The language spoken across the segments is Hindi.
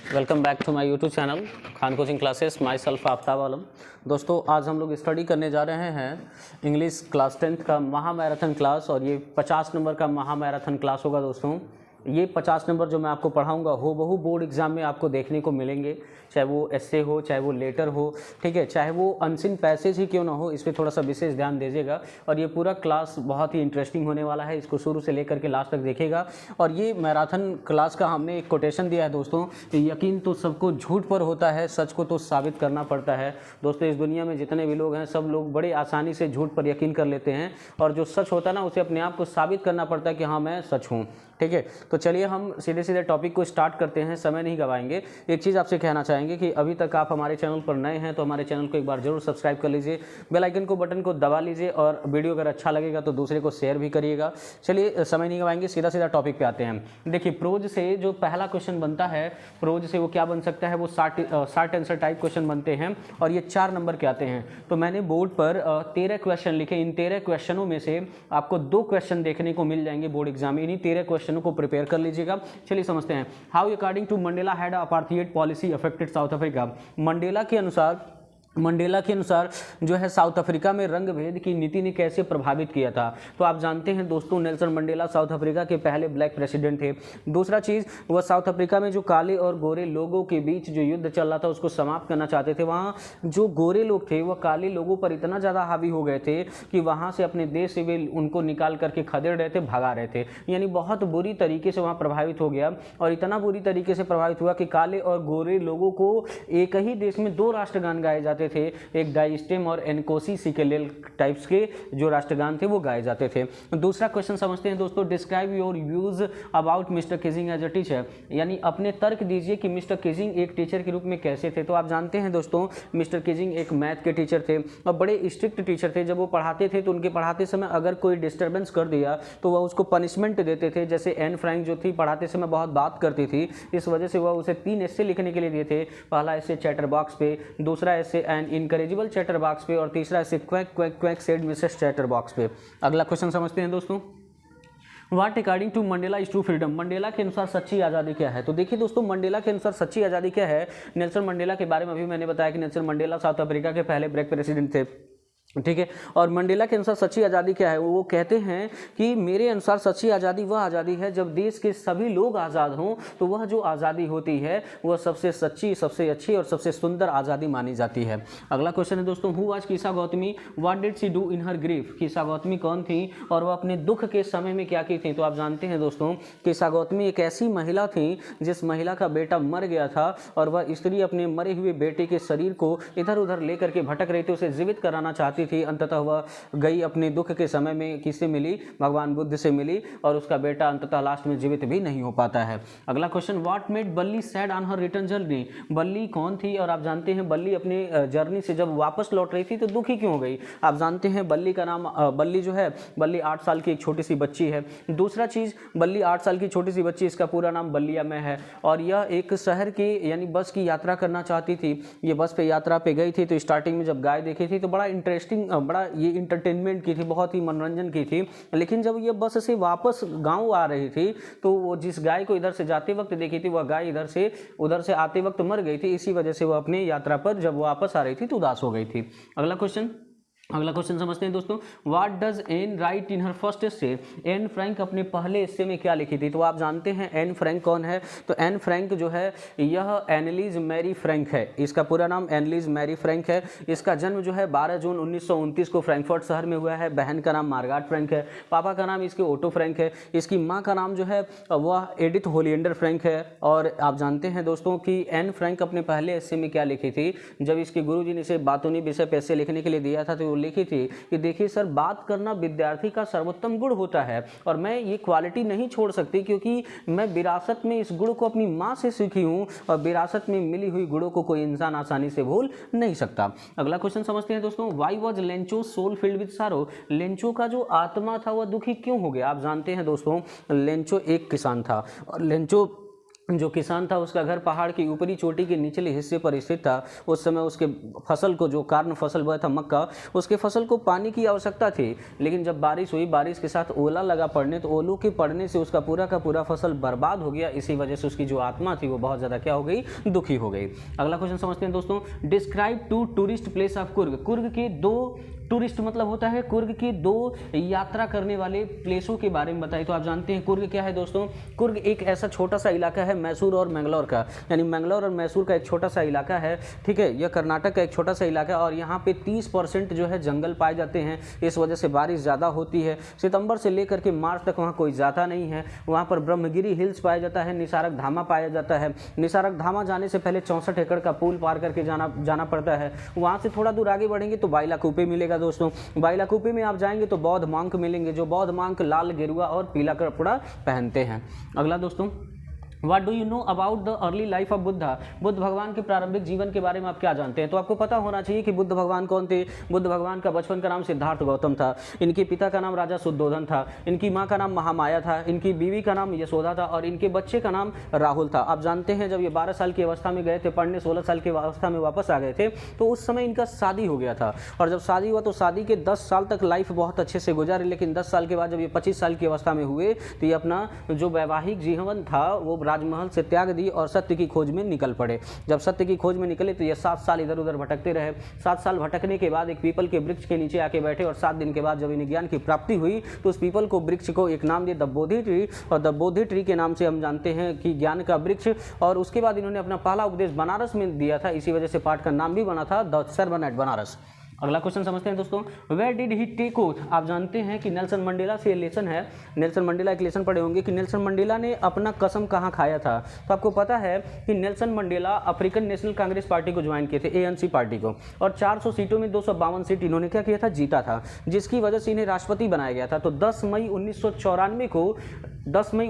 Welcome back to my YouTube channel Khan coaching classes. Myself Aftab Alam. दोस्तों, आज हम लोग स्टडी करने जा रहे हैं इंग्लिश क्लास 10th का महामैराथन क्लास, और ये 50 नंबर का महामैराथन क्लास होगा। दोस्तों, ये 50 नंबर जो मैं आपको पढ़ाऊंगा हूबहू बोर्ड एग्जाम में आपको देखने को मिलेंगे, चाहे वो एस्से हो, चाहे वो लेटर हो, ठीक है, चाहे वो अनसीन पैसेज ही क्यों ना हो। इस पर थोड़ा सा विशेष ध्यान दीजिएगा। और ये पूरा क्लास बहुत ही इंटरेस्टिंग होने वाला है, इसको शुरू से लेकर के लास्ट तक देखिएगा। और ये मैराथन क्लास का हमने एक कोटेशन दिया है दोस्तों, यकीन तो सबको झूठ पर होता है, सच को तो साबित करना पड़ता है। दोस्तों, इस दुनिया में जितने भी लोग हैं सब लोग बड़े आसानी से झूठ पर यकीन कर लेते हैं, और जो सच होता है ना उसे अपने आप को साबित करना पड़ता है कि हाँ मैं सच हूँ। ठीक है, तो चलिए हम सीधे सीधे टॉपिक को स्टार्ट करते हैं, समय नहीं गवाएंगे। एक चीज़ आपसे कहना चाहेंगे कि अभी तक आप हमारे चैनल पर नए हैं तो हमारे चैनल को एक बार जरूर सब्सक्राइब कर लीजिए, बेल आइकन को बटन को दबा लीजिए, और वीडियो अगर अच्छा लगेगा तो दूसरे को शेयर भी करिएगा। चलिए समय नहीं गवाएंगे, सीधा सीधा टॉपिक पे आते हैं। देखिए, प्रोज से जो पहला क्वेश्चन बनता है, प्रोज से वो क्या बन सकता है, वो शार्ट आंसर टाइप क्वेश्चन बनते हैं, और ये 4 नंबर के आते हैं। तो मैंने बोर्ड पर 13 क्वेश्चन लिखे। इन 13 क्वेश्चनों में से आपको 2 क्वेश्चन देखने को मिल जाएंगे बोर्ड एग्जाम में। इन्हीं 13 क्वेश्चनों को प्रिपेयर कर लीजिएगा। चलिए समझते हैं। How according to Mandela had apartheid policy affected South Africa. Mandela के अनुसार जो है साउथ अफ्रीका में रंग भेद की नीति ने कैसे प्रभावित किया था। तो आप जानते हैं दोस्तों, नेल्सन मंडेला साउथ अफ्रीका के पहले ब्लैक प्रेसिडेंट थे। दूसरा चीज़, वह साउथ अफ्रीका में जो काले और गोरे लोगों के बीच जो युद्ध चल रहा था उसको समाप्त करना चाहते थे। वहाँ जो गोरे लोग थे वह काले लोगों पर इतना ज़्यादा हावी हो गए थे कि वहाँ से अपने देश से वे उनको निकाल करके खदेड़ रहे थे, भगा रहे थे। यानी बहुत बुरी तरीके से वहाँ प्रभावित हो गया, और इतना बुरी तरीके से प्रभावित हुआ कि काले और गोरे लोगों को एक ही देश में 2 राष्ट्रगान गाए जाते थे। एक डाइस्टेम और एनकोसी सिकेलेल टाइप्स के जो राष्ट्रगान थे वो गाए जाते थे। दूसरा क्वेश्चन समझते हैं दोस्तों। Describe your views about mister Keesing as a teacher. यानी अपने तर्क दीजिए कि मिस्टर किजिंग एक टीचर के रूप में कैसे थे। तो आप जानते हैं दोस्तों, मिस्टर किजिंग एक मैथ के टीचर थे और बड़े स्ट्रिक्ट टीचर थे। जब वो पढ़ाते थे तो उनके पढ़ाते समय अगर कोई डिस्टर्बेंस कर दिया तो वह उसको पनिशमेंट देते थे। जैसे एन फ्रैंक जो थी पढ़ाते समय बहुत बात करती थी, इस वजह से वह उसे 3 एस्से लिखने के लिए दिए थे। पहला एस्से चैटर बॉक्स पे, दूसरा essay an incorrigible chatterbox पे, और तीसरा essay quack quack quack said Mrs chatterbox पे। अगला क्वेश्चन समझते हैं दोस्तों। What according to Mandela is true freedom. Mandela के अनुसार सच्ची आज़ादी क्या है। तो देखिए दोस्तों, मंडेला के अनुसार सच्ची आज़ादी क्या है। नेल्सन मंडेला के बारे में अभी मैंने बताया कि नेल्सन मंडेला साउथ अफ्रीका के पहले ब्लैक प्रेसिडेंट थे, ठीक है। और मंडेला के अनुसार सच्ची आज़ादी क्या है, वो कहते हैं कि मेरे अनुसार सच्ची आज़ादी वह आज़ादी है जब देश के सभी लोग आज़ाद हों, तो वह जो आज़ादी होती है वह सबसे सच्ची, सबसे अच्छी और सबसे सुंदर आज़ादी मानी जाती है। अगला क्वेश्चन है दोस्तों। हु वाज किसा Gautami, what did she do in her grief. किसा गौतमी कौन थी और वह अपने दुख के समय में क्या की थी। तो आप जानते हैं दोस्तों, किसा गौतमी एक ऐसी महिला थी जिस महिला का बेटा मर गया था, और वह स्त्री अपने मरे हुए बेटे के शरीर को इधर उधर लेकर के भटक रही थी, उसे जीवित कराना चाहती थी। अंततः वह गई अपने दुख के समय में, किससे मिली, भगवान बुद्ध से मिली, और उसका बेटा अंततः लास्ट में जीवित भी नहीं हो पाता है। अगला क्वेश्चन। व्हाट मेड बल्ली sad on her return journey. बल्ली कौन थी, और आप जानते हैं बल्ली अपने जर्नी से जब वापस लौट रही थी तो दुखी क्यों हो गई। आप जानते हैं बल्ली का नाम बल्ली जो है, बल्ली 8 साल की एक छोटी सी बच्ची है। दूसरा चीज, बल्ली 8 साल की छोटी सी बच्ची, इसका पूरा नाम बल्लिया में है, और यह एक शहर की यानी बस की यात्रा करना चाहती थी। ये बस पे यात्रा पे गई थी, तो स्टार्टिंग में जब गाय देखी थी तो बड़ा इंटरेस्टिंग, बड़ा ये इंटरटेनमेंट की थी, बहुत ही मनोरंजन की थी। लेकिन जब ये बस से वापस गांव आ रही थी तो वो जिस गाय को इधर से जाते वक्त देखी थी, वह गाय उधर से आते वक्त मर गई थी। इसी वजह से वो अपनी यात्रा पर जब वापस आ रही थी तो उदास हो गई थी। अगला क्वेश्चन समझते हैं दोस्तों। What does N right in her first essay. Anne Frank अपने पहले एस्से में क्या लिखी थी। तो आप जानते हैं एन फ्रैंक कौन है। तो एन फ्रैंक जो है यह एनलीज मैरी फ्रैंक है, इसका पूरा नाम एनलीज मैरी फ्रैंक है। इसका जन्म जो है 12 जून 1929 को फ्रैंकफर्ट शहर में हुआ है। बहन का नाम मार्गारेट फ्रैंक है, पापा का नाम इसके ओटो फ्रैंक है, इसकी माँ का नाम जो है वह एडिथ होलियंडर फ्रैंक है। और आप जानते हैं दोस्तों कि एन फ्रैंक अपने पहले एस्से में क्या लिखी थी। जब इसके गुरुजी ने इसे बातूनी विषय पे एस्से लिखने के लिए दिया था तो लिखी थी कि देखिए सर, बात करना विद्यार्थी का सर्वोत्तम गुण होता है, और मैं ये क्वालिटी नहीं छोड़ सकती क्योंकि मैं विरासत में इस गुण को अपनी माँ से सीखी हूँ, और विरासत में मिली हुई गुणों को कोई इंसान आसानी से भूल नहीं सकता। अगला क्वेश्चन समझते हैं दोस्तों। Why was Lencho soul filled with sorrow. Lencho का जो आत्मा था वह दुखी क्यों हो गया। आप जानते हैं दोस्तों, लेंचो एक किसान था, और लेंचो जो किसान था उसका घर पहाड़ की ऊपरी चोटी के निचले हिस्से पर स्थित था। उस समय उसके फसल को, जो कारण फसल बोया था मक्का, उसके फसल को पानी की आवश्यकता थी, लेकिन जब बारिश हुई, बारिश के साथ ओला लगा पड़ने, तो ओलों के पड़ने से उसका पूरा का पूरा फसल बर्बाद हो गया। इसी वजह से उसकी जो आत्मा थी वो बहुत ज़्यादा क्या हो गई, दुखी हो गई। अगला क्वेश्चन समझते हैं दोस्तों। Describe 2 tourist place of Coorg. Coorg के 2 टूरिस्ट मतलब होता है कुर्ग की 2 यात्रा करने वाले प्लेसों के बारे में बताइए। तो आप जानते हैं कुर्ग क्या है दोस्तों। कुर्ग एक ऐसा छोटा सा इलाका है मैसूर और मैंगलोर का, यानी मैंगलोर और मैसूर का एक छोटा सा इलाका है, ठीक है। यह कर्नाटक का एक छोटा सा इलाका है और यहाँ पे 30% जो है जंगल पाए जाते हैं। इस वजह से बारिश ज़्यादा होती है। सितंबर से लेकर के मार्च तक वहाँ कोई जाता नहीं है। वहाँ पर ब्रह्मगिरी हिल्स पाया जाता है, निसारक धामा पाया जाता है। निसारक धामा जाने से पहले 64 एकड़ का पुल पार करके जाना पड़ता है। वहाँ से थोड़ा दूर आगे बढ़ेंगे तो बाइलाकुप्पे मिलेगा दोस्तों। बाइलाकुप्पे में आप जाएंगे तो बौद्ध मांक मिलेंगे, जो बौद्ध मांक लाल, गेरुआ और पीला कपड़ा पहनते हैं। अगला दोस्तों, What do you know about the early life of Buddha. Buddha भगवान के प्रारंभिक जीवन के बारे में आप क्या जानते हैं। तो आपको पता होना चाहिए कि बुद्ध भगवान कौन थे। बुद्ध भगवान का बचपन का नाम सिद्धार्थ गौतम था। इनके पिता का नाम राजा शुद्धोधन था। इनकी माँ का नाम महामाया था। इनकी बीवी का नाम यशोदा था और इनके बच्चे का नाम राहुल था। आप जानते हैं जब ये 12 साल की अवस्था में गए थे पढ़ने, 16 साल की अवस्था में वापस आ गए थे, तो उस समय इनका शादी हो गया था। और जब शादी हुआ तो शादी के 10 साल तक लाइफ बहुत अच्छे से गुजारे, लेकिन 10 साल के बाद जब ये 25 साल की अवस्था में हुए तो ये अपना जो वैवाहिक जीवन था वो राजमहल से त्याग दी और सत्य की खोज में निकल पड़े। जब सत्य की खोज में निकले तो ये 7 साल इधर उधर भटकते रहे। 7 साल भटकने के बाद एक पीपल के वृक्ष के नीचे आके बैठे और 7 दिन के बाद जब इन्हें ज्ञान की प्राप्ति हुई तो उस पीपल को, वृक्ष को एक नाम दिया द बोधि ट्री, और द बोधि ट्री के नाम से हम जानते हैं कि ज्ञान का वृक्ष। और उसके बाद इन्होंने अपना पहला उपदेश बनारस में दिया था, इसी वजह से पाठ का नाम भी बना था द सर्मन एट बनारस। अगला क्वेश्चन समझते हैं दोस्तों। Where did he take oath. आप जानते हैं कि नेल्सन मंडेला से लेसन है, नेल्सन मंडेला एक लेसन पढ़े होंगे कि नेल्सन मंडेला ने अपना कसम कहाँ खाया था। तो आपको पता है कि Nelson Mandela African national Congress party को ज्वाइन किए थे, ANC पार्टी को, और 400 सीटों में 252 सीट इन्होंने क्या किया था, जीता था, जिसकी वजह से इन्हें राष्ट्रपति बनाया गया था। तो 10 मई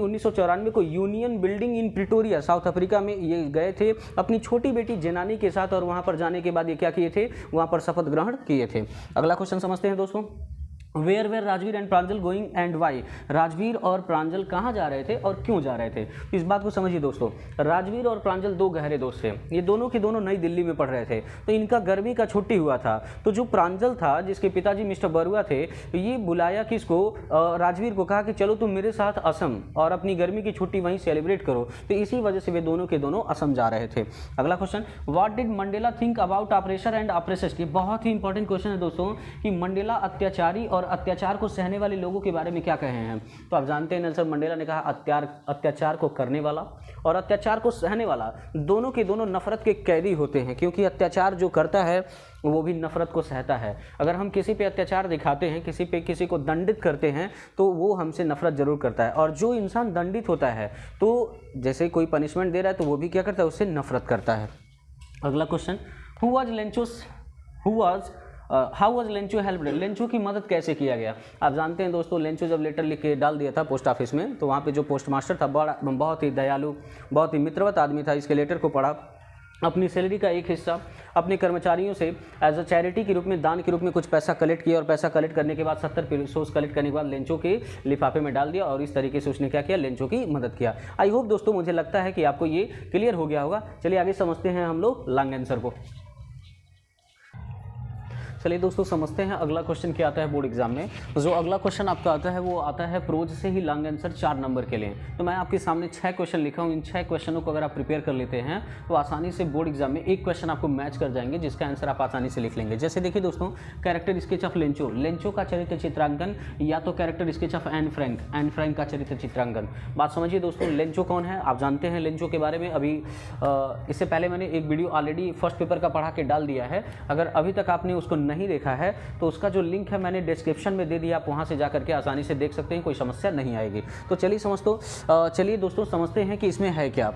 1994 को union building in Pretoria south Africa में ये गए थे अपनी छोटी बेटी जेनानी के साथ, और वहाँ पर जाने के बाद ये क्या किए थे, वहाँ पर शपथ ग्रहण किए थे। अगला क्वेश्चन समझते हैं दोस्तों। Where Rajvir and Pranjal going and why. Rajvir और प्रांजल कहाँ जा रहे थे और क्यों जा रहे थे, इस बात को समझिए दोस्तों। राजवीर और प्रांजल 2 गहरे दोस्त थे। ये दोनों के दोनों नई दिल्ली में पढ़ रहे थे। तो इनका गर्मी का छुट्टी हुआ था। तो जो प्रांजल था, जिसके पिताजी मिस्टर बरुआ थे, ये बुलाया किसको, राजवीर को, कहा कि चलो तुम मेरे साथ असम और अपनी गर्मी की छुट्टी वहीं सेलिब्रेट करो। तो इसी वजह से वे दोनों के दोनों असम जा रहे थे। अगला question, what did Mandela think about oppression and oppressed. ये बहुत ही इंपॉर्टेंट क्वेश्चन है दोस्तों कि मंडेला अत्याचारी और अत्याचार को सहने वाले लोगों के बारे में क्या कहे हैं। तो आप जानते हैं नेल्सन मंडेला ने कहा अत्याचार को करने वाला और अत्याचार को सहने वाला दोनों के दोनों नफरत के कैदी होते हैं, क्योंकि अत्याचार जो करता है वो भी नफरत को सहता है। अगर हम किसी पे अत्याचार दिखाते हैं, किसी को दंडित करते हैं, तो वो हमसे नफरत जरूर करता है। और जो इंसान दंडित होता है, तो जैसे कोई पनिशमेंट दे रहा है तो वो भी क्या करता है, उससे नफरत करता है। अगला question, how was Lencho helped. Lencho की मदद कैसे किया गया। आप जानते हैं दोस्तों, लेंचो जब लेटर लिख के डाल दिया था पोस्ट ऑफिस में, तो वहाँ पे जो पोस्ट मास्टर था बहुत ही दयालु, बहुत ही मित्रवत आदमी था। इसके लेटर को पढ़ा, अपनी सैलरी का एक हिस्सा अपने कर्मचारियों से एज अ चैरिटी के रूप में, दान के रूप में कुछ पैसा कलेक्ट किया, और पैसा कलेक्ट करने के बाद 70 पेसोस कलेक्ट करने के बाद लेंचो के लिफाफे में डाल दिया, और इस तरीके से उसने क्या किया, लेंचो की मदद किया। आई होप दोस्तों, मुझे लगता है कि आपको ये क्लियर हो गया होगा। चलिए आगे समझते हैं हम लोग लॉन्ग आंसर को। चलिए दोस्तों समझते हैं अगला क्वेश्चन क्या आता है बोर्ड एग्जाम में। जो अगला क्वेश्चन आपका आता है वो आता है प्रोज से ही लॉन्ग आंसर 4 नंबर के लिए। तो मैं आपके सामने 6 क्वेश्चन लिखा हूँ। इन 6 क्वेश्चनों को अगर आप प्रिपेयर कर लेते हैं तो आसानी से बोर्ड एग्जाम में एक क्वेश्चन आपको मैच कर जाएंगे, जिसका आंसर आप आसानी से लिख लेंगे। जैसे देखिए दोस्तों, character sketch of Lencho, Lencho का चरित्र चित्रांकन, या तो character sketch of Anne Frank का चरित्र चित्रांकन। बात समझिए दोस्तों, लेंचो कौन है, आप जानते हैं लेंचो के बारे में। अभी इससे पहले मैंने एक वीडियो ऑलरेडी फर्स्ट पेपर का पढ़ा के डाल दिया है। अगर अभी तक आपने उसको नहीं देखा है तो उसका जो लिंक है मैंने डिस्क्रिप्शन में दे दिया, आप वहाँ से जा करके आसानी से देख सकते हैं, कोई समस्या नहीं आएगी। तो चलिए दोस्तों समझते हैं कि इसमें है क्या।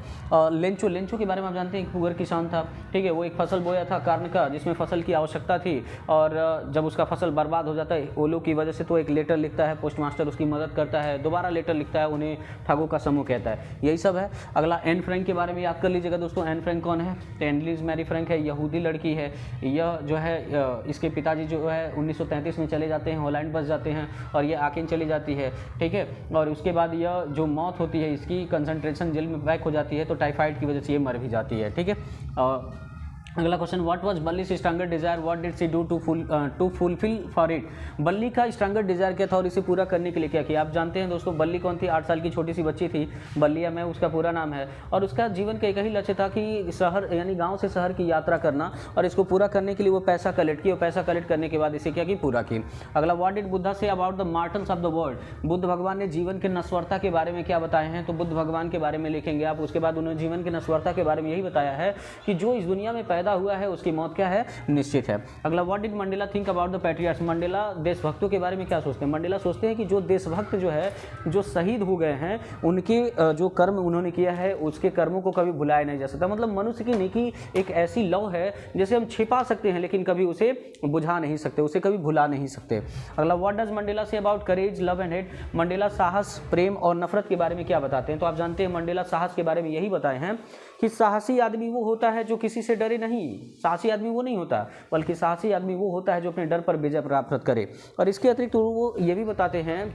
लेंचो के बारे में आप जानते हैं, एक पुअर किसान था, ठीक है। वो एक फसल बोया था कारण का, जिसमें फसल की आवश्यकता थी, और जब उसका फसल बर्बाद हो जाता है ओलों की वजह से, तो एक लेटर लिखता है, पोस्ट मास्टर उसकी मदद करता है, दोबारा लेटर लिखता है, उन्हें ठगों का समूह कहता है। यही सब है। अगला एन फ्रैंक के बारे में याद कर लीजिएगा दोस्तों। एन फ्रैंक कौन है, तो एनलीज मैरी फ्रैंक है, यहूदी लड़की है। यह जो है इसके पिताजी जो है 1933 में चले जाते हैं, हॉलैंड बस जाते हैं और ये आकिन चली जाती है, ठीक है। और उसके बाद यह जो मौत होती है इसकी, कंसंट्रेशन जेल में बैक हो जाती है, तो टाइफाइड की वजह से ये मर भी जाती है, ठीक है। अगला question, what was Balli stronger desire, what did she do to fulfil for it. Balli का स्ट्रॉन्गर डिजायर क्या था और इसे पूरा करने के लिए क्या किया। आप जानते हैं दोस्तों, बल्ली कौन थी, 8 साल की छोटी सी बच्ची थी, बल्लिया में उसका पूरा नाम है, और उसका जीवन का एक ही लक्ष्य था कि शहर यानी गाँव से शहर की यात्रा करना, और इसको पूरा करने के लिए वो पैसा कलेक्ट किया, और पैसा कलेक्ट करने के बाद इसे क्या की, पूरा की। अगला, what did Buddha say about the mortals of the world. Buddha भगवान ने जीवन के नश्वरता के बारे में क्या बताए हैं, तो बुद्ध भगवान के बारे में लिखेंगे आप। उसके बाद उन्होंने जीवन के नश्वरता के बारे में यही बताया है कि जो इस दुनिया में पैदा हुआ है उसकी मौत क्या है, निश्चित है। अगला, what did Mandela think about the patriots. Mandela देशभक्तों के बारे में क्या सोचते हैं। मंडेला सोचते हैं कि जो देशभक्त जो है, जो शहीद हो गए हैं, उनके जो कर्म उन्होंने किया है उसके कर्मों को कभी भुलाया नहीं जा सकता। मतलब मनुष्य की नेकी एक ऐसी लौ है जिसे हम छिपा सकते हैं लेकिन कभी उसे बुझा नहीं सकते, उसे कभी भुला नहीं सकते। अगला, what does Mandela say about courage, love and hate. Mandela साहस, प्रेम और नफरत के बारे में क्या बताते हैं। तो आप जानते हैं मंडेला साहस के बारे में यही बताए हैं कि साहसी आदमी वो होता है जो किसी से डरे नहीं। साहसी आदमी वो नहीं होता, बल्कि साहसी आदमी वो होता है जो अपने डर पर विजय प्राप्त करे। और इसके अतिरिक्त वो ये भी बताते हैं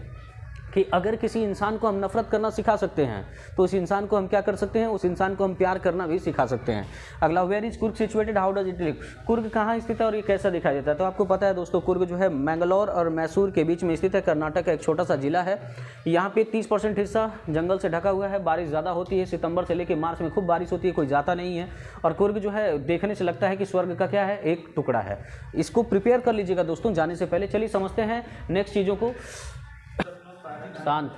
कि अगर किसी इंसान को हम नफरत करना सिखा सकते हैं तो उस इंसान को हम क्या कर सकते हैं, उस इंसान को हम प्यार करना भी सिखा सकते हैं। अगला, where is Coorg situated, how does it live. Coorg कहाँ स्थित है और ये कैसा दिखाई देता है। तो आपको पता है दोस्तों, कुर्ग जो है मैंगलोर और मैसूर के बीच में स्थित है, कर्नाटक का एक छोटा सा जिला है। यहाँ पे 30% हिस्सा जंगल से ढका हुआ है, बारिश ज़्यादा होती है, सितंबर से लेकर मार्च में खूब बारिश होती है, कोई जाता नहीं है। और कुर्ग जो है देखने से लगता है कि स्वर्ग का क्या है, एक टुकड़ा है। इसको प्रिपेयर कर लीजिएगा दोस्तों जाने से पहले। चलिए समझते हैं नेक्स्ट चीज़ों को। शांत।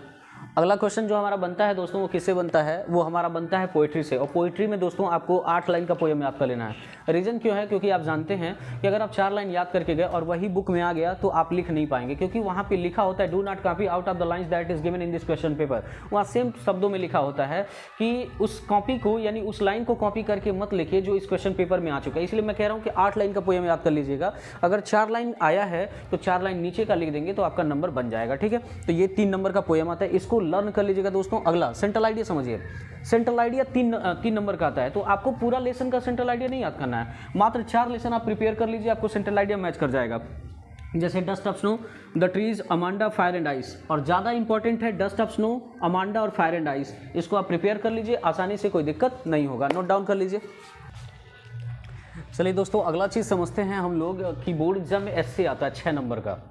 अगला क्वेश्चन जो हमारा बनता है दोस्तों वो किससे बनता है, वो हमारा बनता है पोइट्री से। और पोइट्री में दोस्तों आपको 8 लाइन का पोएम याद कर लेना है। रीज़न क्यों है, क्योंकि आप जानते हैं कि अगर आप 4 लाइन याद करके गए और वही बुक में आ गया तो आप लिख नहीं पाएंगे, क्योंकि वहाँ पे लिखा होता है do not copy out of the lines that is given in this question paper. वहाँ सेम शब्दों में लिखा होता है कि उस कॉपी को यानी उस लाइन को कॉपी करके मत लिखिए जो इस क्वेश्चन पेपर में आ चुका है। इसलिए मैं कह रहा हूँ कि 8 लाइन का पोएम याद कर लीजिएगा। अगर 4 लाइन आया है तो 4 लाइन नीचे का लिख देंगे तो आपका नंबर बन जाएगा, ठीक है। तो ये 3 नंबर का पोएम आता है, इसको लर्न कर लीजिएगा दोस्तों। अगला, सेंट्रल आइडिया समझिए। सेंट्रल आइडिया 3 नंबर का आता है, तो आपको पूरा लेसन का सेंट्रल आइडिया नहीं याद करना है, मात्र 4 लेसन आप प्रिपेयर कर लीजिए, आपको सेंट्रल आइडिया मैच कर जाएगा। जैसे dust of snow, the trees, Amanda, fire and ice. और ज़्यादा इंपॉर्टेंट है डस्ट ऑफ स्नो, अमांडा और फायर एंड आइस। इसको आप प्रिपेयर कर लीजिए, आसानी से, कोई दिक्कत नहीं होगा। नोट डाउन कर लीजिए। चलिए दोस्तों, अगला चीज़ समझते हैं हम लोग कि बोर्ड एग्जाम में एस्से आता है 6 नंबर का।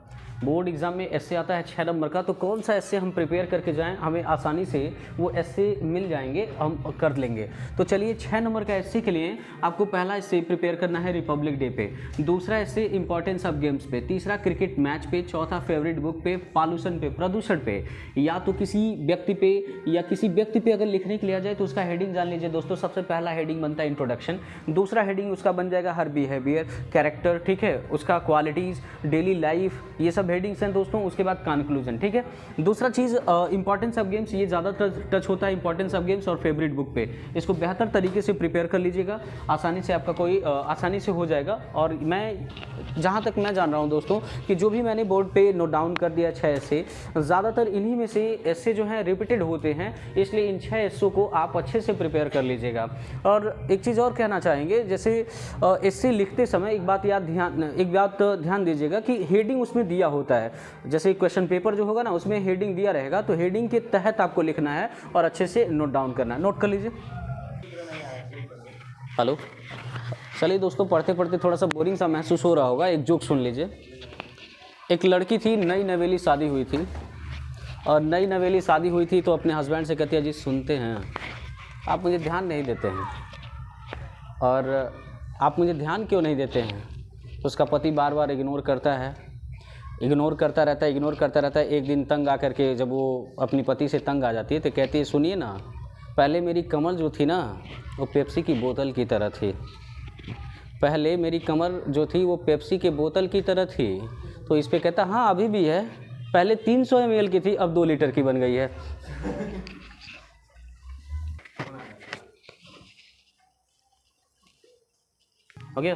बोर्ड एग्जाम में एस्से आता है 6 नंबर का, तो कौन सा एस्से हम प्रिपेयर करके जाएं, हमें आसानी से वो एस्से मिल जाएंगे, हम कर लेंगे। तो चलिए 6 नंबर का एस्से के लिए आपको पहला एस्से प्रिपेयर करना है रिपब्लिक डे पे, दूसरा एस्से इंपॉर्टेंस ऑफ गेम्स पे, तीसरा क्रिकेट मैच पे, चौथा फेवरेट बुक पे, पॉल्यूशन पे, प्रदूषण पे। या तो किसी व्यक्ति पे या किसी व्यक्ति पे अगर लिखने के लिए आ जाए तो उसका हेडिंग जान लीजिए दोस्तों। सबसे पहला हेडिंग बनता है इंट्रोडक्शन, दूसरा हेडिंग उसका बन जाएगा हर बिहेवियर, कैरेक्टर, ठीक है, उसका क्वालिटीज़, डेली लाइफ, ये सब हेडिंग्स हैं दोस्तों। उसके बाद कंक्लूजन, ठीक है। दूसरा चीज़ इंपॉर्टेंस ऑफ गेम्स, ये ज़्यादातर टच होता है इंपॉर्टेंस ऑफ गेम्स और फेवरेट बुक पे। इसको बेहतर तरीके से प्रिपेयर कर लीजिएगा, आसानी से आपका कोई आसानी से हो जाएगा। और मैं जहाँ तक मैं जान रहा हूँ दोस्तों कि जो भी मैंने बोर्ड पे नोट डाउन कर दिया 6 एस्से, ज़्यादातर इन्हीं में से एस्से जो हैं रिपीटेड होते हैं, इसलिए इन 6 एस्सों को आप अच्छे से प्रिपेयर कर लीजिएगा। और एक चीज़ और कहना चाहेंगे, जैसे एस्से लिखते समय एक बात ध्यान दीजिएगा कि हेडिंग उसमें दिया होता है। जैसे क्वेश्चन पेपर जो होगा ना उसमें हेडिंग दिया रहेगा, तो हेडिंग के तहत आपको लिखना है और अच्छे से नोट डाउन करना है। नोट कर लीजिए। हेलो, चलिए दोस्तों, पढ़ते पढ़ते थोड़ा सा बोरिंग सा महसूस हो रहा होगा, एक जोक सुन लीजिए। एक लड़की थी, नई नवेली शादी हुई थी, और नई नवेली शादी हुई थी तो अपने हस्बैंड से कहती है, जी सुनते हैं आप मुझे ध्यान नहीं देते हैं, और आप मुझे ध्यान क्यों नहीं देते हैं। उसका पति बार बार इग्नोर करता रहता है। एक दिन तंग आकर के जब वो अपनी पति से तंग आ जाती है तो कहती है, सुनिए ना, पहले मेरी कमर जो थी ना वो पेप्सी की बोतल की तरह थी, पहले मेरी कमर जो थी वो पेप्सी के बोतल की तरह थी। तो इस पे कहता, हाँ अभी भी है, पहले 300 ml की थी, अब 2 लीटर की बन गई है। ओके,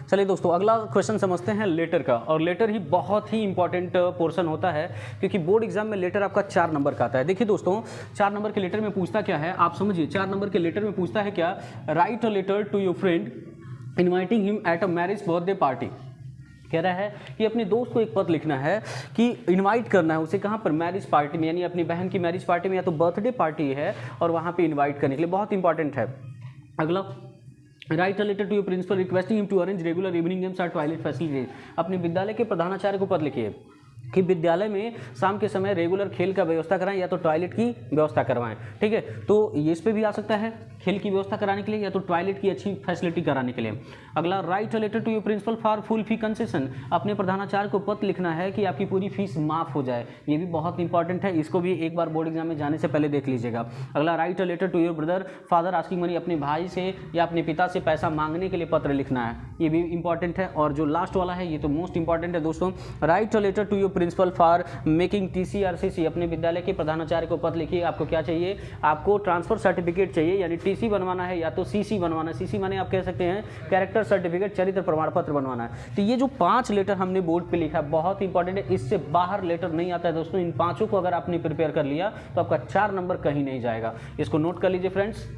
चलिए दोस्तों, अगला क्वेश्चन समझते हैं लेटर का। और लेटर ही बहुत ही इंपॉर्टेंट पोर्शन होता है, क्योंकि बोर्ड एग्जाम में लेटर आपका 4 नंबर का आता है। देखिए दोस्तों, 4 नंबर के लेटर में पूछता क्या है, आप समझिए। 4 नंबर के लेटर में पूछता है क्या, write a letter to your friend inviting him at a marriage birthday party. कह रहा है कि अपने दोस्त को एक पत्र लिखना है कि इनवाइट करना है उसे, कहाँ पर, मैरिज पार्टी में, यानी अपनी बहन की मैरिज पार्टी में, या तो बर्थडे पार्टी है और वहाँ पे इनवाइट करने के लिए। बहुत इंपॉर्टेंट है। अगला, write a letter to your principal requesting him to arrange regular evening games और टॉयलेट फैसिलिटीज। अपने विद्यालय के प्रधानाचार्य को पत्र लिखिए कि विद्यालय में शाम के समय रेगुलर खेल का व्यवस्था कराएं या तो टॉयलेट की व्यवस्था करवाएं। ठीक है, तो ये इस पे भी आ सकता है, खेल की व्यवस्था कराने के लिए या तो टॉयलेट की अच्छी फैसिलिटी कराने के लिए। अगला, write a letter to your principal for full fee concession. अपने प्रधानाचार्य को पत्र लिखना है कि आपकी पूरी फीस माफ हो जाए। ये भी बहुत इंपॉर्टेंट है, इसको भी एक बार बोर्ड एग्जाम में जाने से पहले देख लीजिएगा। अगला, write a letter to your brother father asking money. अपने भाई से या अपने पिता से पैसा मांगने के लिए पत्र लिखना है, ये भी इंपॉर्टेंट है। और जो लास्ट वाला है ये तो मोस्ट इंपॉर्टेंट है दोस्तों, write a letter to your principal for making TCRCC। अपने विद्यालय के प्रधानाचार्य को पत्र लिखिए। आपको क्या चाहिए, आपको ट्रांसफर सर्टिफिकेट चाहिए, यानी TC बनवाना है या तो CC बनवाना है। CC माने आप कह सकते हैं कैरेक्टर सर्टिफिकेट, चरित्र प्रमाण पत्र बनवाना है। तो ये जो 5 लेटर हमने बोर्ड पे लिखा बहुत इंपॉर्टेंट है, इससे बाहर लेटर नहीं आता है दोस्तों। इन 5 को अगर आपने प्रिपेयर कर लिया तो आपका 4 नंबर कहीं नहीं जाएगा। इसको नोट कर लीजिए फ्रेंड्स।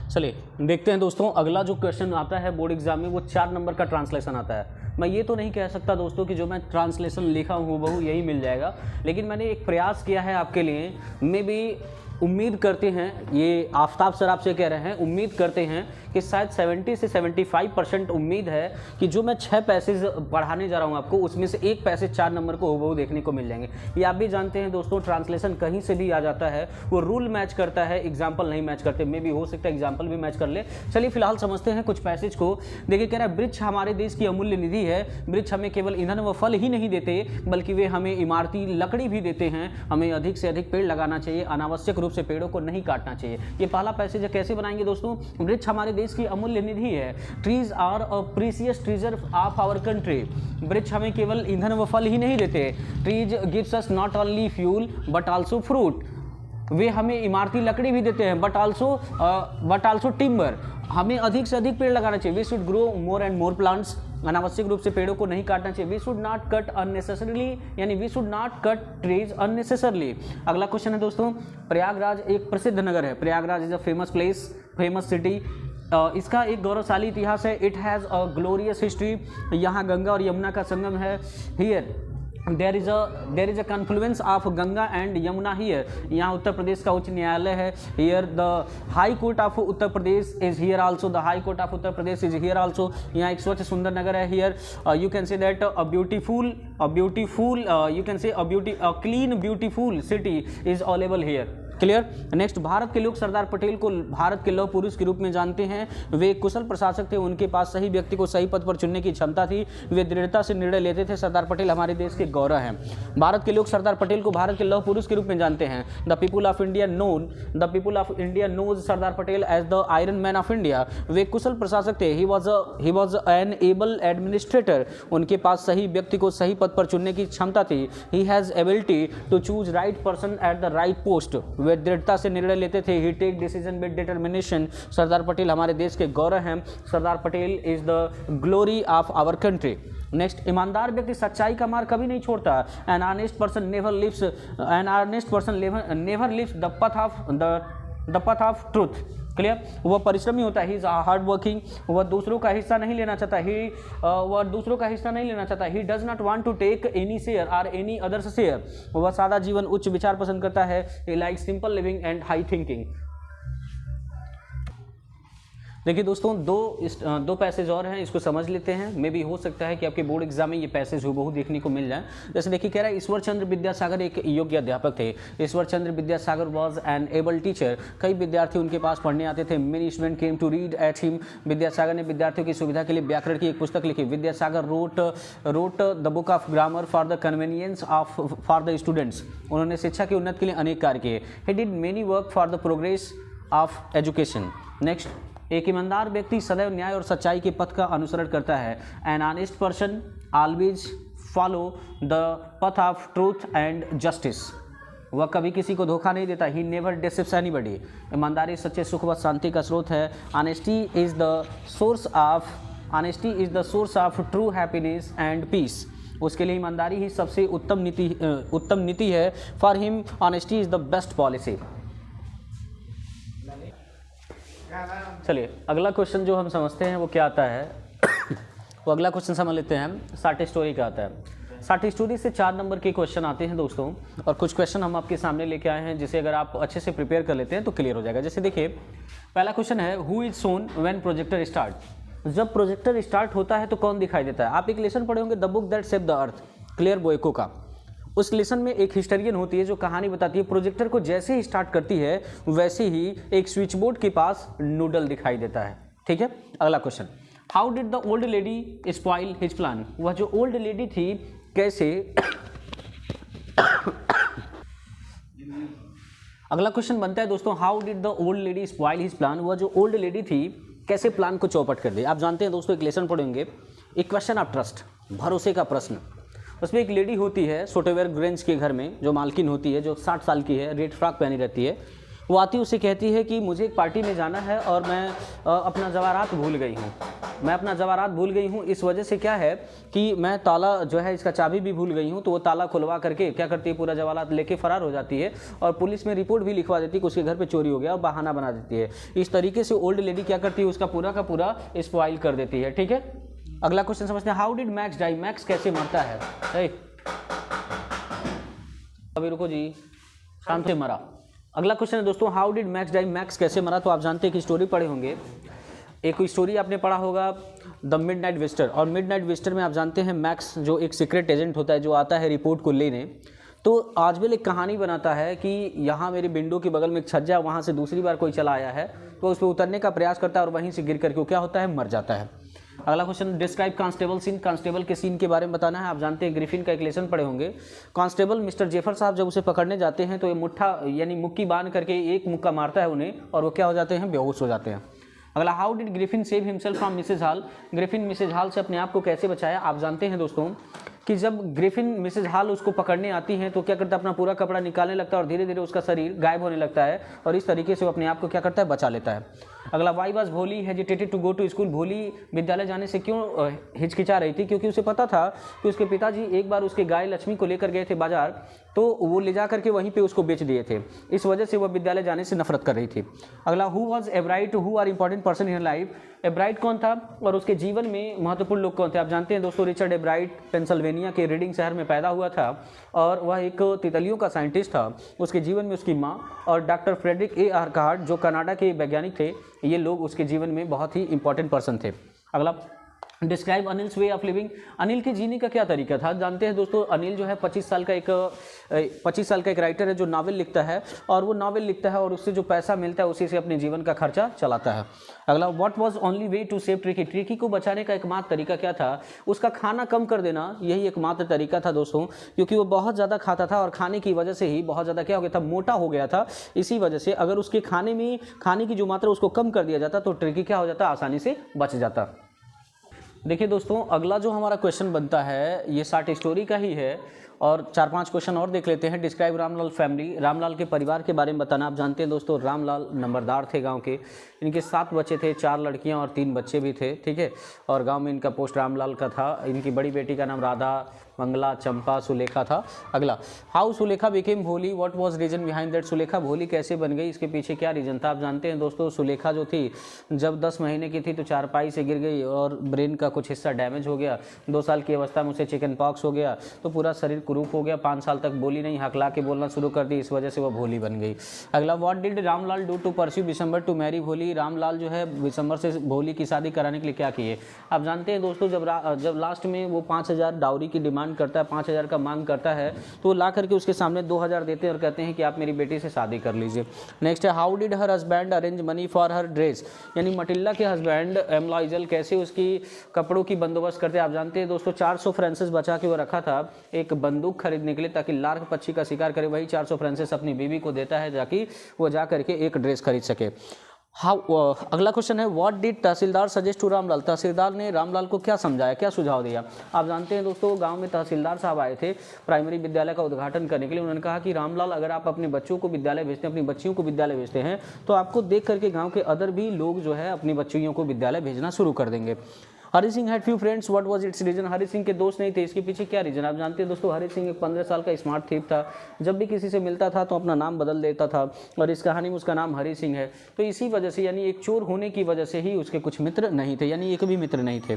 चलिए देखते हैं दोस्तों, अगला जो क्वेश्चन आता है बोर्ड एग्जाम में वो 4 नंबर का ट्रांसलेशन आता है। मैं ये तो नहीं कह सकता दोस्तों कि जो मैं ट्रांसलेशन लिखा हूँ बहु यही मिल जाएगा, लेकिन मैंने एक प्रयास किया है आपके लिए। मे भी उम्मीद करते हैं, ये आफ्ताब सर आपसे कह रहे हैं, उम्मीद करते हैं कि शायद 70 से 75% उम्मीद है कि जो मैं 6 पैसेज पढ़ाने जा रहा हूँ आपको, उसमें से एक पैसेज 4 नंबर को हूबहू देखने को मिल जाएंगे। ये आप भी जानते हैं दोस्तों, ट्रांसलेशन कहीं से भी आ जाता है, वो रूल मैच करता है, एग्जाम्पल नहीं मैच करते। मे भी हो सकता है एग्जाम्पल भी मैच कर ले। चलिए फिलहाल समझते हैं कुछ पैसेज को। देखिए कह रहा है, वृक्ष हमारे देश की अमूल्य निधि है। वृक्ष हमें केवल ईंधन व फल ही नहीं देते, बल्कि वे हमें इमारती लकड़ी भी देते हैं। हमें अधिक से अधिक पेड़ लगाना चाहिए, अनावश्यक रूप से पेड़ों को नहीं काटना चाहिए। ये पहला पैसेज है। कैसे बनाएंगे दोस्तों, वृक्ष हमारे देश की अमूल्य निधि है। Trees are a precious treasure of our country. वृक्ष हमें केवल ईंधन व फल ही नहीं देते। Trees gives us not only fuel but also fruit. वे हमें इमारती लकड़ी भी देते हैं, बट आल्सो टिम्बर। हमें अधिक से अधिक पेड़ लगाना चाहिए। We should grow more and more plants. अनावश्यक रूप से पेड़ों को नहीं काटना चाहिए। We should not cut unnecessarily, यानी we should not cut trees unnecessarily. अगला क्वेश्चन है दोस्तों, प्रयागराज एक प्रसिद्ध नगर है। Prayagraj is a famous place, famous city. इसका एक गौरवशाली इतिहास है। It has a glorious history. यहाँ गंगा और यमुना का संगम है। Here there is a confluence of Ganga and Yamuna here. यहाँ उत्तर प्रदेश का उच्च न्यायालय है। Here the high court of Uttar Pradesh is here also. The high court of Uttar Pradesh is here also. यहाँ एक स्वच्छ सुंदर नगर है। Here you can say that a clean beautiful city is available here. Clear. Next, Bharat के लोग सरदार पटेल को भारत के लौह पुरुष के रूप में जानते हैं। वे कुशल प्रशासक थे, उनके पास सही व्यक्ति को सही पद पर चुनने की क्षमता थी। वे दृढ़ता से निर्णय लेते थे। सरदार पटेल हमारे देश के गौरव हैं। भारत के लोग सरदार पटेल को भारत के लौह पुरुष के रूप में जानते हैं। The people of India knows Sardar Patel as the iron man of India. वे कुशल प्रशासक थे। He was an able administrator. उनके पास सही व्यक्ति को सही पद पर चुनने की क्षमता थी। He has ability to choose right person at the right post. वे दृढ़ता से निर्णय लेते थे। He take decision with determination. Sardar Patel हमारे देश के गौरव हैं। Sardar Patel is the glory of our country. Next, ईमानदार व्यक्ति सच्चाई का मार्ग कभी नहीं छोड़ता। An honest person never leaves the path of truth. Clear. वह परिश्रमी होता है। He is hard working. वह दूसरों का हिस्सा नहीं लेना चाहता। He does not want to take any share और एनी अदर्स शेयर। वह सादा जीवन उच्च विचार पसंद करता है। He like simple living and high thinking. देखिए दोस्तों, दो पैसेज और हैं, इसको समझ लेते हैं। मे भी हो सकता है कि आपके बोर्ड एग्जाम में ये पैसेज हूबहू देखने को मिल जाए। जैसे देखिए कह रहा है, ईश्वर चंद्र विद्यासागर एक योग्य अध्यापक थे। Ishwar Chandra Vidyasagar was an able teacher. कई विद्यार्थी उनके पास पढ़ने आते थे। Many student came to read at him. Vidyasagar ने विद्यार्थियों की सुविधा के लिए व्याकरण की एक पुस्तक लिखी। Vidyasagar wrote the book of grammar for the convenience for the students. उन्होंने शिक्षा की उन्नति के लिए अनेक कार्य किए। He did many work for the progress of education. Next, एक ईमानदार व्यक्ति सदैव न्याय और सच्चाई के पथ का अनुसरण करता है। An honest person always follow the path of truth and justice. वह कभी किसी को धोखा नहीं देता। He never deceives anybody. ईमानदारी सच्चे सुख व शांति का स्रोत है। Honesty is the source of true happiness and peace. उसके लिए ईमानदारी ही सबसे उत्तम नीति है। For him honesty is the best policy. चलिए अगला क्वेश्चन जो हम समझते हैं वो क्या आता है। तो अगला क्वेश्चन समझ लेते हैं, शॉर्ट स्टोरी का आता है। शॉर्ट स्टोरी से 4 नंबर के क्वेश्चन आते हैं दोस्तों, और कुछ क्वेश्चन हम आपके सामने लेके आए हैं जिसे अगर आप अच्छे से प्रिपेयर कर लेते हैं तो क्लियर हो जाएगा। जैसे देखिए पहला क्वेश्चन है, who is soon when projector start. जब प्रोजेक्टर स्टार्ट होता है तो कौन दिखाई देता है। आप एक लेसन पढ़े होंगे, the book that saved the earth, Claire Boiko का। उस लेसन में एक हिस्टोरियन होती है जो कहानी बताती है, प्रोजेक्टर को जैसे ही स्टार्ट करती है वैसे ही एक स्विच बोर्ड के पास नूडल दिखाई देता है। ठीक है, अगला question, how did the old lady spoil his plan. वह जो ओल्ड लेडी थी कैसे अगला क्वेश्चन बनता है दोस्तों, how did the old lady spoil his plan. वह जो ओल्ड लेडी थी कैसे प्लान को चौपट कर दी। आप जानते हैं दोस्तों, एक लेसन पढ़ेंगे, एक क्वेश्चन ऑफ ट्रस्ट, भरोसे का प्रश्न। उसमें एक लेडी होती है सोटेवेयर ग्रेंज के घर में, जो मालकिन होती है, जो 60 साल की है, रेड फ्रॉक पहनी रहती है। वो आती उससे कहती है कि मुझे एक पार्टी में जाना है और मैं अपना जवाहरात भूल गई हूँ। मैं अपना जवाहरात भूल गई हूँ, इस वजह से क्या है कि मैं ताला जो है इसका चाबी भी भूल गई हूँ। तो वो ताला खुलवा करके क्या करती है, पूरा जवाहरात लेके फरार हो जाती है और पुलिस में रिपोर्ट भी लिखवा देती है कि उसके घर पे चोरी हो गया और बहाना बना देती है। इस तरीके से ओल्ड लेडी क्या करती है, उसका पूरा का पूरा स्पॉइल कर देती है। ठीक है, अगला क्वेश्चन समझते हैं, how did Max die. Max कैसे मरता है। अभी रुको जी, शांत से मरा। अगला क्वेश्चन है दोस्तों, how did Max die. Max कैसे मरा। तो आप जानते हैं कि स्टोरी पढ़े होंगे, एक स्टोरी आपने पढ़ा होगा द मिडनाइट विजिटर। और मिडनाइट विजिटर में आप जानते हैं मैक्स जो एक सीक्रेट एजेंट होता है, जो आता है रिपोर्ट को लेने, तो आजबल एक कहानी बनाता है कि यहाँ मेरे विंडो के बगल में एक छज्जा, वहाँ से दूसरी बार कोई चला आया है, तो उस पर उतरने का प्रयास करता है और वहीं से गिर करके क्या होता है, मर जाता है। अगला question, describe constable scene. Constable के सीन के बारे में बताना है। आप जानते हैं ग्रिफिन का एक लेसन पढ़े होंगे। कांस्टेबल मिस्टर जेफर साहब जब उसे पकड़ने जाते हैं तो ये मुट्ठा यानी मुक्की बांध करके एक मुक्का मारता है उन्हें, और वो क्या हो जाते हैं, बेहोश हो जाते हैं। अगला, how did Griffin save himself from Mrs Hall. Griffin Mrs Hall से अपने आप को कैसे बचाया। आप जानते हैं दोस्तों कि जब ग्रिफिन मिसेज हॉल उसको पकड़ने आती हैं तो क्या करता है, अपना पूरा कपड़ा निकालने लगता है और धीरे धीरे उसका शरीर गायब होने लगता है, और इस तरीके से वो अपने आप को क्या करता है, बचा लेता है। अगला, why was Bholi hesitated to go to school. Bholi विद्यालय जाने से क्यों हिचकिचा रही थी। क्योंकि उसे पता था कि उसके पिताजी एक बार उसके गाय लक्ष्मी को लेकर गए थे बाजार, तो वो ले जा करके वहीं पे उसको बेच दिए थे। इस वजह से वह विद्यालय जाने से नफरत कर रही थी। अगला, who was Ebright who are important person in life. Ebright कौन था और उसके जीवन में महत्वपूर्ण लोग कौन थे। आप जानते हैं दोस्तों, रिचर्ड एब्राइट पेंसिल्वेनिया के रीडिंग शहर में पैदा हुआ था और वह एक तितलियों का साइंटिस्ट था। उसके जीवन में उसकी माँ और डॉक्टर फ्रेडरिक ए आर्कहार्ट जो कनाडा के वैज्ञानिक थे, ये लोग उसके जीवन में बहुत ही इंपॉर्टेंट पर्सन थे। अगला, describe Anil's way of living. Anil के जीने का क्या तरीका था। जानते हैं दोस्तों, अनिल जो है 25 साल का एक राइटर है जो नावल लिखता है, और वो नावल लिखता है और उससे जो पैसा मिलता है उसी से अपने जीवन का खर्चा चलाता है। अगला, what was only way to save Tricky. Tricky को बचाने का एकमात्र तरीका क्या था, उसका खाना कम कर देना, यही एकमात्र तरीका था दोस्तों, क्योंकि वो बहुत ज़्यादा खाता था और खाने की वजह से ही बहुत ज़्यादा क्या हो गया था, मोटा हो गया था। इसी वजह से अगर उसके खाने की जो मात्रा उसको कम कर दिया जाता तो ट्रिकी क्या हो जाता, आसानी से बच जाता। देखिए दोस्तों, अगला जो हमारा क्वेश्चन बनता है ये शॉर्ट स्टोरी का ही है, और 4-5 क्वेश्चन और देख लेते हैं। Describe Ramlal family. रामलाल के परिवार के बारे में बताना। आप जानते हैं दोस्तों, रामलाल नंबरदार थे गांव के। इनके 7 बच्चे थे, 4 लड़कियां और 3 बच्चे भी थे। ठीक है, और गांव में इनका पोस्ट रामलाल का था। इनकी बड़ी बेटी का नाम राधा, मंगला, चंपा, सुलेखा था। अगला, how Sulekha became Bholi. What was reason behind that. Sulekha Bholi कैसे बन गई, इसके पीछे क्या रीजन था। आप जानते हैं दोस्तों, सुलेखा जो थी जब 10 महीने की थी तो चारपाई से गिर गई और ब्रेन का कुछ हिस्सा डैमेज हो गया। 2 साल की अवस्था में उसे चिकन पॉक्स हो गया तो पूरा शरीर कुरूप हो गया। 5 साल तक बोली नहीं, हकला के बोलना शुरू कर दी, इस वजह से वह भोली बन गई। अगला, what did Ramlal do to pursue Bishambar to marry Bholi. Ramlal जो है बिशंबर से भोली की शादी कराने के लिए क्या किए। आप जानते हैं दोस्तों, जब लास्ट में वो 5000 डाउरी की डिमांड करता है, 5000 का मांग करता है, तो ला करके उसके सामने 2000 देते हैं और कहते हैं कि आप मेरी बेटी से शादी कर लीजिए। नेक्स्ट है, how did her husband arrange money for her dress. यानी मटिल्ला के हस्बैंड एम्लॉइजल कैसे उसकी कपड़ों की बंदोबस्त करते हैं। आप जानते हैं दोस्तों, 400 फ्रांसिस बचा के वो रखा था एक बंदूक खरीदने के लिए, ताकि लार्क पक्षी का शिकार करे। वही 400 फ्रांसिस अपनी बीवी को देता है ताकि वो जा करके एक ड्रेस खरीद सके। अगला क्वेश्चन है, what did tehsildar suggest to Ramlal. Tehsildar ने रामलाल को क्या समझाया, क्या सुझाव दिया। आप जानते हैं दोस्तों, गांव में तहसीलदार साहब आए थे प्राइमरी विद्यालय का उद्घाटन करने के लिए। उन्होंने कहा कि रामलाल, अगर आप अपने बच्चों को विद्यालय भेजते हैं, अपनी बच्चियों को विद्यालय भेजते हैं, तो आपको देख करके गाँव के अदर भी लोग जो है अपनी बच्चियों को विद्यालय भेजना शुरू कर देंगे। Hari Singh had few friends, what was its reason. Hari Singh के दोस्त नहीं थे, इसके पीछे क्या रीजन। आप जानते हैं दोस्तों, हरी सिंह एक 15 साल का स्मार्ट थीप था। जब भी किसी से मिलता था तो अपना नाम बदल देता था, और इस कहानी में उसका नाम हरी सिंह है। तो इसी वजह से, यानी एक चोर होने की वजह से ही उसके कुछ मित्र नहीं थे, यानी एक भी मित्र नहीं थे।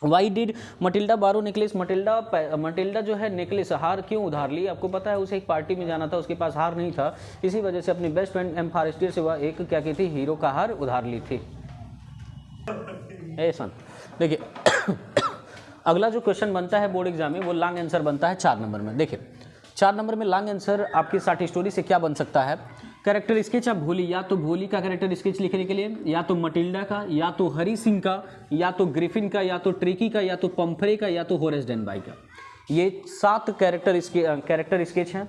वाई डिड मटिल्डा बारो नेकलेस, मटिल्डा जो है नेकलेस हार क्यों उधार ली? आपको पता है उसे एक पार्टी में जाना था, उसके पास हार नहीं था, इसी वजह से अपनी बेस्ट फ्रेंड एम फॉरेस्टियर से वह एक क्या की थी, हीरो का हार उधार ली थी। ऐसा देखिए अगला जो क्वेश्चन बनता है बोर्ड एग्जाम में वो लॉन्ग आंसर बनता है 4 नंबर में। देखिए 4 नंबर में लॉन्ग आंसर आपकी शॉर्ट स्टोरी से क्या बन सकता है? कैरेक्टर स्केच ऑफ भोली, या तो भोली का कैरेक्टर स्केच लिखने के लिए, या तो मटिल्डा का, या तो हरी सिंह का, या तो ग्रिफिन का, या तो ट्रिकी का, या तो पंफरे का, या तो होरेस डेनबाई का। ये 7 कैरेक्टर स्केच हैं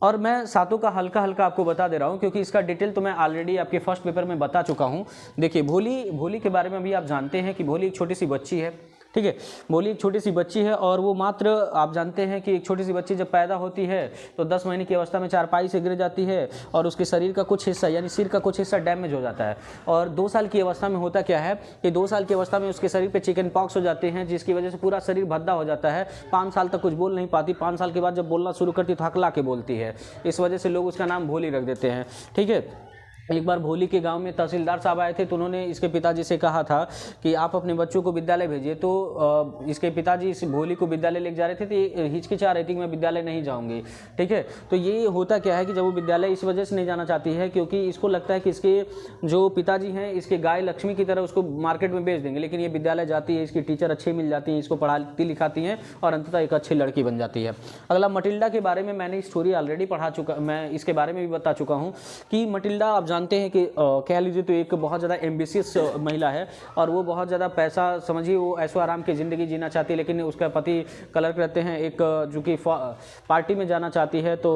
और मैं सातों का हल्का हल्का आपको बता दे रहा हूँ क्योंकि इसका डिटेल तो मैं ऑलरेडी आपके फर्स्ट पेपर में बता चुका हूँ। देखिए भोली के बारे में भी आप जानते हैं कि भोली एक छोटी सी बच्ची है, ठीक है। भोली एक छोटी सी बच्ची है और वो मात्र, आप जानते हैं कि एक छोटी सी बच्ची जब पैदा होती है तो 10 महीने की अवस्था में चारपाई से गिर जाती है और उसके शरीर का कुछ हिस्सा यानी सिर का कुछ हिस्सा डैमेज हो जाता है। और 2 साल की अवस्था में होता क्या है कि 2 साल की अवस्था में उसके शरीर पे चिकन पॉक्स हो जाते हैं जिसकी वजह से पूरा शरीर भद्दा हो जाता है। 5 साल तक कुछ बोल नहीं पाती, 5 साल के बाद जब बोलना शुरू करती तो हकला के बोलती है, इस वजह से लोग उसका नाम भोली रख देते हैं, ठीक है। एक बार भोली के गांव में तहसीलदार साहब आए थे तो उन्होंने इसके पिताजी से कहा था कि आप अपने बच्चों को विद्यालय भेजिए, तो इसके पिताजी इस भोली को विद्यालय लेके जा रहे थे तो ये हिचकिचा रही थी कि मैं विद्यालय नहीं जाऊंगी, ठीक है। तो ये होता क्या है कि जब वो विद्यालय इस वजह से नहीं जाना चाहती है क्योंकि इसको लगता है कि इसके जो पिताजी हैं इसके गाय लक्ष्मी की तरह उसको मार्केट में बेच देंगे, लेकिन ये विद्यालय जाती है, इसकी टीचर अच्छी मिल जाती हैं, इसको पढ़ाती लिखाती हैं और अंततः एक अच्छी लड़की बन जाती है। अगला मटिल्डा के बारे में मैंने स्टोरी ऑलरेडी पढ़ा चुका, मैं इसके बारे में भी बता चुका हूँ कि मटिल्डा आप जानते हैं कि कह लीजिए तो एक बहुत ज़्यादा एम्बिशियस महिला है और वो बहुत ज़्यादा पैसा, समझिए वो ऐशो आराम की ज़िंदगी जीना चाहती है, लेकिन उसका पति क्लर्क रहते हैं एक जो कि पार्टी में जाना चाहती है तो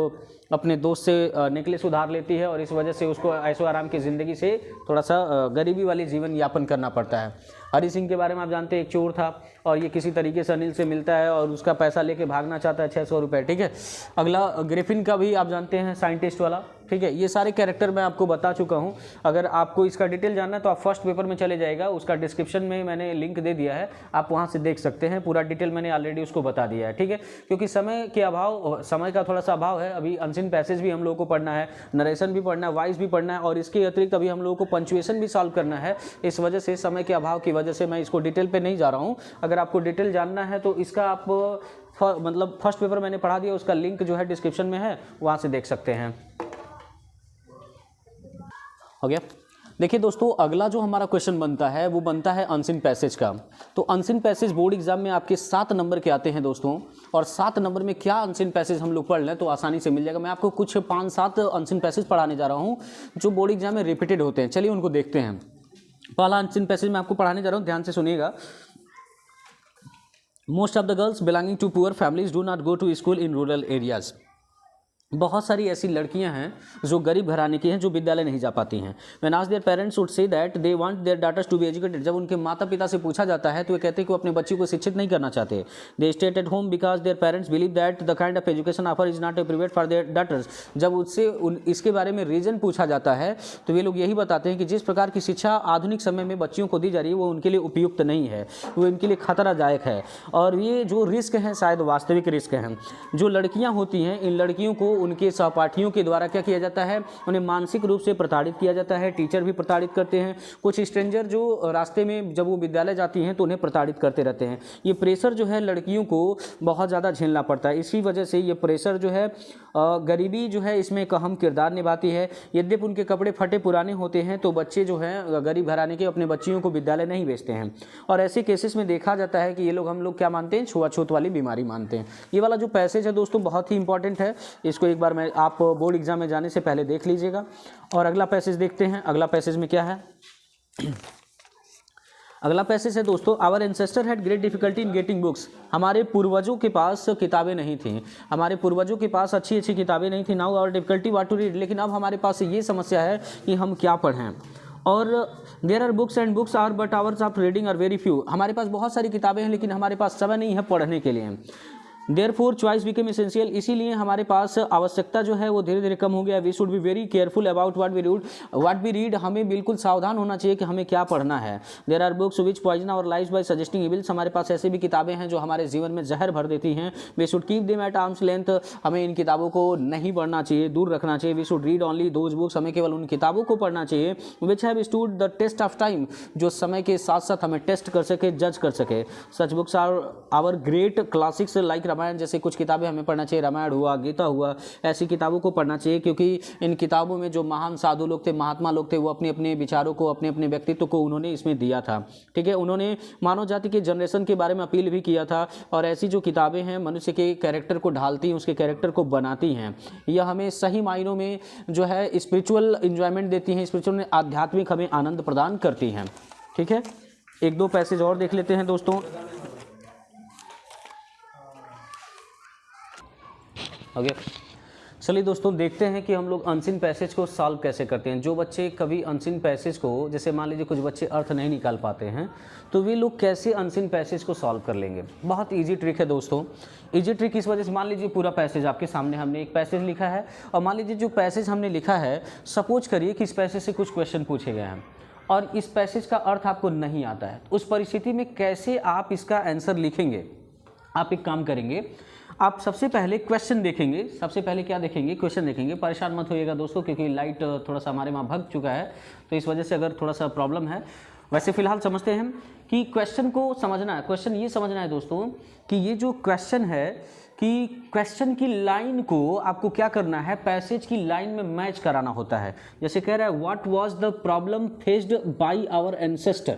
अपने दोस्त से नेकलेस उधार लेती है और इस वजह से उसको ऐशो आराम की ज़िंदगी से थोड़ा सा गरीबी वाली जीवन यापन करना पड़ता है। हरी सिंह के बारे में आप जानते हैं एक चोर था और ये किसी तरीके से अनिल से मिलता है और उसका पैसा लेके भागना चाहता है 600 रुपये, ठीक है। अगला ग्रिफिन का भी आप जानते हैं साइंटिस्ट वाला, ठीक है। ये सारे कैरेक्टर मैं आपको बता चुका हूँ। अगर आपको इसका डिटेल जानना है तो आप फर्स्ट पेपर में चले जाएगा, उसका डिस्क्रिप्शन में मैंने लिंक दे दिया है, आप वहाँ से देख सकते हैं, पूरा डिटेल मैंने ऑलरेडी उसको बता दिया है, ठीक है। क्योंकि समय के अभाव, समय का थोड़ा सा अभाव है, अभी अनसीन पैसेज भी हम लोगों को पढ़ना है, नरेशन भी पढ़ना है, वॉइस भी पढ़ना है और इसके अतिरिक्त अभी हम लोगों को पंचुएशन भी सॉल्व करना है। इस वजह से समय के अभाव की वजह से मैं इसको डिटेल पे नहीं जा रहा हूँ। अगर आपको डिटेल जानना है तो इसका आप मतलब फर्स्ट पेपर मैंने पढ़ा दिया, उसका लिंक जो है डिस्क्रिप्शन में है, वहाँ से देख सकते हैं। हो गया। देखिए दोस्तों अगला जो हमारा क्वेश्चन बनता है वो बनता है अनसीन पैसेज का। तो अनसीन पैसेज बोर्ड एग्जाम में आपके 7 नंबर के आते हैं दोस्तों, और 7 नंबर में क्या अनसीन पैसेज हम लोग पढ़ लें तो आसानी से मिल जाएगा। मैं आपको कुछ 5-7 अनसीन पैसेज पढ़ाने जा रहा हूँ जो बोर्ड एग्जाम में रिपीटेड होते हैं। चलिए उनको देखते हैं। पहला अनसीन पैसेज मैं आपको पढ़ाने जा रहा हूँ, ध्यान से सुनिएगा। Most of the girls belonging to poor families do not go to school in rural areas. बहुत सारी ऐसी लड़कियां हैं जो गरीब घराने की हैं जो विद्यालय नहीं जा पाती हैं। When asked their parents would say that they want their daughters to be educated, जब उनके माता पिता से पूछा जाता है तो वे कहते हैं कि वो अपने बच्ची को शिक्षित नहीं करना चाहते। They state at home because their parents believe that the kind of education offer is not appropriate for their daughters. जब उससे इसके बारे में रीजन पूछा जाता है तो वे लोग यही बताते हैं कि जिस प्रकार की शिक्षा आधुनिक समय में बच्चियों को दी जा रही है वो उनके लिए उपयुक्त नहीं है, वो इनके लिए खतरादायक है। और ये जो रिस्क हैं शायद वास्तविक रिस्क हैं। जो लड़कियाँ होती हैं इन लड़कियों को उनके सहपाठियों के द्वारा क्या किया जाता है, उन्हें मानसिक रूप से प्रताड़ित किया जाता है। टीचर भी प्रताड़ित करते हैं, कुछ स्ट्रेंजर जो रास्ते में जब वो विद्यालय जाती हैं तो उन्हें प्रताड़ित करते रहते हैं। ये प्रेशर जो है लड़कियों को बहुत ज़्यादा झेलना पड़ता है। इसी वजह से ये प्रेशर जो है, गरीबी जो है इसमें एक अहम किरदार निभाती है। यद्यपि उनके कपड़े फटे पुराने होते हैं तो बच्चे जो हैं गरीब घराने के अपने बच्चियों को विद्यालय नहीं भेजते हैं। और ऐसे केसेस में देखा जाता है कि ये लोग, हम लोग क्या मानते हैं, छुआछूत वाली बीमारी मानते हैं। ये वाला जो पैसेज है दोस्तों बहुत ही इंपॉर्टेंट है, इसको एक बार मैं आप बोर्ड एग्जाम में जाने से पहले देख लीजिएगा। और अगला पैसेज देखते हैं। अगला पैसेज में क्या है, अगला पैसेज है दोस्तों, our ancestor had great difficulty in getting books. हमारे पूर्वजों के पास किताबें नहीं थीं, हमारे पूर्वजों के पास अच्छी अच्छी किताबें नहीं थी। Now our difficulty what to read, लेकिन अब हमारे पास ये समस्या है कि हम क्या पढ़ें। और there are books and books are but hours of reading are very few. हमारे पास बहुत सारी किताबें हैं लेकिन हमारे पास समय नहीं है पढ़ने के लिए। देयरफॉर चॉइस बिकम एसेंशियल, इसीलिए हमारे पास आवश्यकता जो है वो धीरे धीरे कम हो गया। We should be very careful about what we read, हमें बिल्कुल सावधान होना चाहिए कि हमें क्या पढ़ना है। There are books which poison our lives by suggesting evils, हमारे पास ऐसी भी किताबें हैं जो हमारे जीवन में जहर भर देती हैं। We should keep them at arm's length, हमें इन किताबों को नहीं पढ़ना चाहिए, दूर रखना चाहिए। We should read only those books, हमें केवल उन किताबों को पढ़ना चाहिए which have stood the test of time, जो समय के साथ साथ हमें टेस्ट कर सके, जज कर सके। Such books are our great classics like Ramayana, जैसे कुछ किताबें हमें पढ़ना चाहिए, रामायण हुआ, गीता हुआ, ऐसी किताबों को पढ़ना चाहिए, क्योंकि इन किताबों में जो महान साधु लोग थे, महात्मा लोग थे, वो अपने अपने विचारों को, अपने अपने व्यक्तित्व को उन्होंने इसमें दिया था। ठीक है, उन्होंने मानव जाति के जनरेशन के बारे में अपील भी किया था। और ऐसी जो किताबें हैं मनुष्य के कैरेक्टर को ढालती हैं, उसके कैरेक्टर को बनाती हैं। यह हमें सही मायनों में जो है स्पिरिचुअल इंजॉयमेंट देती हैं, स्पिरिचुअल आध्यात्मिक हमें आनंद प्रदान करती हैं। ठीक है, एक दो पैसेज और देख लेते हैं दोस्तों। ओके, चलिए दोस्तों देखते हैं कि हम लोग अनसीन पैसेज को सॉल्व कैसे करते हैं। जो बच्चे कभी अनसीन पैसेज को, जैसे मान लीजिए कुछ बच्चे अर्थ नहीं निकाल पाते हैं, तो वे लोग कैसे अनसीन पैसेज को सॉल्व कर लेंगे। बहुत इजी ट्रिक है दोस्तों। इजी ट्रिक इस वजह से, मान लीजिए पूरा पैसेज आपके सामने, हमने एक पैसेज लिखा है, और मान लीजिए जो पैसेज हमने लिखा है, सपोज करिए कि इस पैसेज से कुछ क्वेश्चन पूछे गए हैं और इस पैसेज का अर्थ आपको नहीं आता है। उस परिस्थिति में कैसे आप इसका आंसर लिखेंगे। आप एक काम करेंगे, आप सबसे पहले क्वेश्चन देखेंगे। सबसे पहले क्या देखेंगे? क्वेश्चन देखेंगे। परेशान मत होइएगा दोस्तों, क्योंकि लाइट थोड़ा सा हमारे वहाँ भग चुका है, तो इस वजह से अगर थोड़ा सा प्रॉब्लम है। वैसे फिलहाल समझते हैं कि क्वेश्चन को समझना है। क्वेश्चन ये समझना है दोस्तों कि ये जो क्वेश्चन है, कि क्वेश्चन की लाइन को आपको क्या करना है, पैसेज की लाइन में मैच कराना होता है। जैसे कह रहा है, what was the problem faced by our ancestor,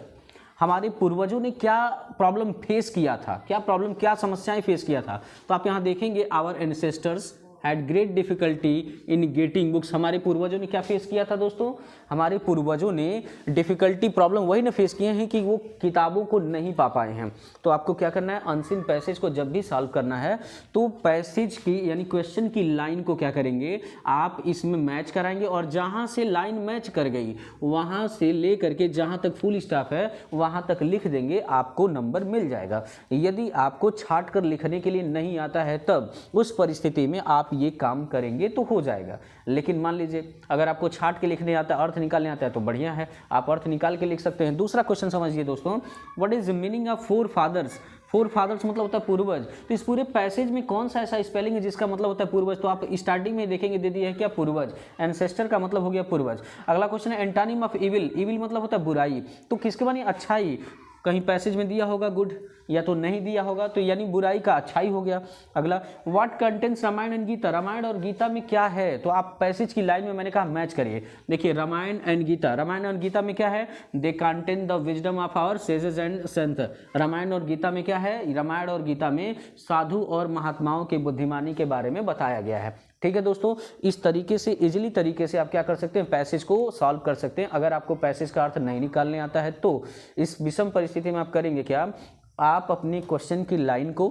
हमारे पूर्वजों ने क्या प्रॉब्लम फेस किया था, क्या प्रॉब्लम, क्या समस्याएं फेस किया था। तो आप यहाँ देखेंगे, our ancestors had great difficulty in getting books, हमारे पूर्वजों ने क्या फेस किया था दोस्तों, हमारे पूर्वजों ने डिफिकल्टी, प्रॉब्लम वही ना फेस किए हैं कि वो किताबों को नहीं पा पाए हैं। तो आपको क्या करना है, अनसीन पैसेज को जब भी सॉल्व करना है तो पैसेज की यानी क्वेश्चन की लाइन को क्या करेंगे, आप इसमें मैच कराएंगे, और जहाँ से लाइन मैच कर गई वहाँ से ले करके जहाँ तक फुल स्टॉप है वहाँ तक लिख देंगे, आपको नंबर मिल जाएगा। यदि आपको छाट कर लिखने के लिए नहीं आता है, तब उस परिस्थिति में आप ये काम करेंगे तो हो जाएगा। लेकिन मान लीजिए अगर आपको छाट के लिखने आता है, अर्थ निकालने आता है, तो बढ़िया है, आप अर्थ निकाल के लिख सकते हैं। दूसरा क्वेश्चन समझिए दोस्तों, what is the meaning of forefathers. Forefathers मतलब होता है पूर्वज। तो इस पूरे पैसेज में कौन सा ऐसा स्पेलिंग है जिसका मतलब होता है पूर्वज। तो आप स्टार्टिंग में देखेंगे, दे दिया है क्या, पूर्वज। एंसेस्टर का मतलब हो गया पूर्वज। अगला क्वेश्चन है एंटानिम ऑफ इविल। इविल मतलब होता है बुराई, तो किसके बनी, अच्छाई। कहीं पैसेज में दिया होगा गुड, या तो नहीं दिया होगा, तो यानी बुराई का अच्छाई हो गया। अगला, what contents Ramayana and Gita, Ramayana और गीता में क्या है। तो आप पैसेज की लाइन में मैंने कहा मैच करिए। देखिए रामायण एंड गीता, रामायण और गीता में क्या है, they contain the wisdom of our sages and saints. Ramayana और गीता में क्या है, रामायण और गीता में साधु और महात्माओं की बुद्धिमानी के बारे में बताया गया है। ठीक है दोस्तों, इस तरीके से इजीली तरीके से आप क्या कर सकते हैं, पैसेज को सॉल्व कर सकते हैं। अगर आपको पैसेज का अर्थ नहीं निकालने आता है तो इस विषम परिस्थिति में आप करेंगे क्या, आप अपनी क्वेश्चन की लाइन को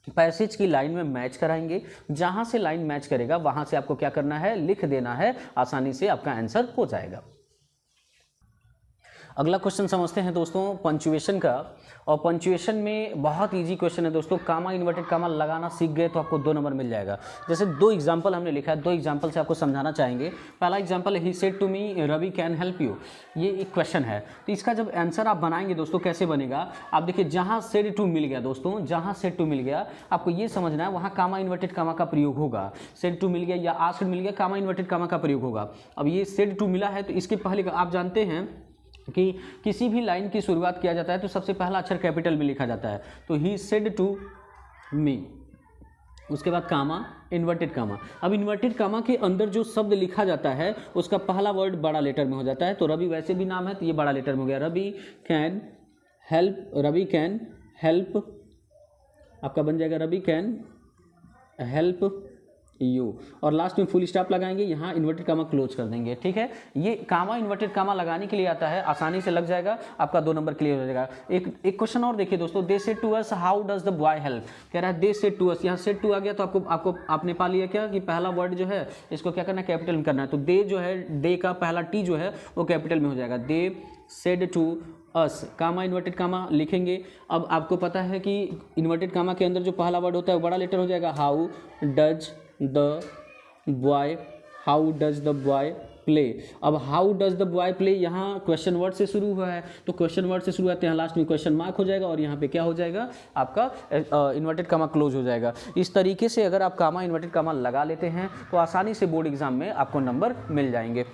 पैसेज की लाइन में मैच कराएंगे। जहां से लाइन मैच करेगा वहां से आपको क्या करना है, लिख देना है, आसानी से आपका आंसर हो जाएगा। अगला क्वेश्चन समझते हैं दोस्तों पंक्चुएशन का, और पंक्चुएशन में बहुत इजी क्वेश्चन है दोस्तों। कामा इन्वर्टेड कामा लगाना सीख गए तो आपको 2 नंबर मिल जाएगा। जैसे 2 एग्जांपल हमने लिखा है, 2 एग्जांपल से आपको समझाना चाहेंगे। पहला एग्जांपल है, he said to me Ravi can help you, ये एक क्वेश्चन है। तो इसका जब आंसर आप बनाएंगे दोस्तों, कैसे बनेगा, आप देखिए जहाँ सेड टू मिल गया दोस्तों, जहाँ सेड टू मिल गया आपको ये समझना है, वहाँ कामा इन्वर्टेड कामा का प्रयोग होगा। सेड टू मिल गया या आस्क्ड मिल गया, कामा इन्वर्टेड कामा का प्रयोग होगा। अब ये सेड टू मिला है तो इसके पहले आप जानते हैं कि किसी भी लाइन की शुरुआत किया जाता है तो सबसे पहला अक्षर कैपिटल में लिखा जाता है। तो ही सेड टू मी, उसके बाद कामा, इन्वर्टेड कामा। अब इन्वर्टेड कामा के अंदर जो शब्द लिखा जाता है उसका पहला वर्ड बड़ा लेटर में हो जाता है। तो रवि वैसे भी नाम है तो ये बड़ा लेटर में हो गया, Ravi can help, Ravi can help आपका बन जाएगा, रवि कैन हेल्प यू, और लास्ट में फुल स्टॉप लगाएंगे, यहाँ इन्वर्टेड कामा क्लोज कर देंगे। ठीक है, ये कामा इन्वर्टेड कामा लगाने के लिए आता है, आसानी से लग जाएगा, आपका 2 नंबर क्लियर हो जाएगा। एक क्वेश्चन और देखिए दोस्तों, they said to us how does the boy help, कह रहा है दे सेड टू अस, यहाँ सेड टू आ गया तो आपने पा लिया क्या कि पहला वर्ड जो है इसको क्या करना है, कैपिटल में करना है। तो दे जो है, दे का पहला टी जो है वो कैपिटल में हो जाएगा, they said to us, comma inverted comma लिखेंगे। अब आपको पता है कि इन्वर्टेड कामा के अंदर जो पहला वर्ड होता है वो बड़ा लेटर हो जाएगा, how does the boy, how does the boy play. अब how does the boy play यहाँ क्वेश्चन वर्ड से शुरू हुआ है, तो क्वेश्चन वर्ड से शुरू आते हैं, लास्ट में क्वेश्चन मार्क हो जाएगा और यहाँ पे क्या हो जाएगा, आपका इन्वर्टेड कामा क्लोज हो जाएगा। इस तरीके से अगर आप कामा इन्वर्टेड कामा लगा लेते हैं तो आसानी से बोर्ड एग्जाम में आपको नंबर मिल जाएंगे।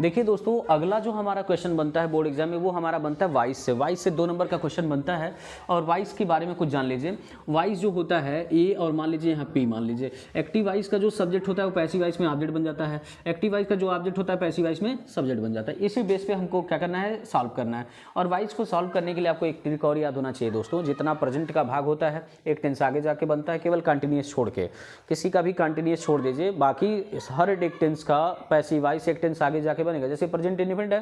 देखिए दोस्तों, अगला जो हमारा क्वेश्चन बनता है बोर्ड एग्जाम में वो हमारा बनता है वाइस से। वाइस से 2 नंबर का क्वेश्चन बनता है और वाइस के बारे में कुछ जान लीजिए। वाइस जो होता है ए और मान लीजिए यहाँ पी मान लीजिए, एक्टिव वाइस का जो सब्जेक्ट होता है वो पैसिव वाइस में ऑब्जेक्ट बन जाता है, एक्टिव वाइस का जो ऑब्जेक्ट होता है पैसिव वाइस में सब्जेक्ट बन जाता है। इसी बेस पे हमको क्या करना है, सॉल्व करना है। और वाइस को सॉल्व करने के लिए आपको एक ट्रिक और याद होना चाहिए दोस्तों, जितना प्रेजेंट का भाग होता है एक टेंस आगे जाके बनता है, केवल कंटिन्यूस छोड़ के, किसी का भी कंटिन्यूस छोड़ दीजिए, बाकी हर एक टेंस का पैसिव वाइस एक टेंस आगे जाके बनेगा। जैसे प्रेजेंट इंडिफिनिट है,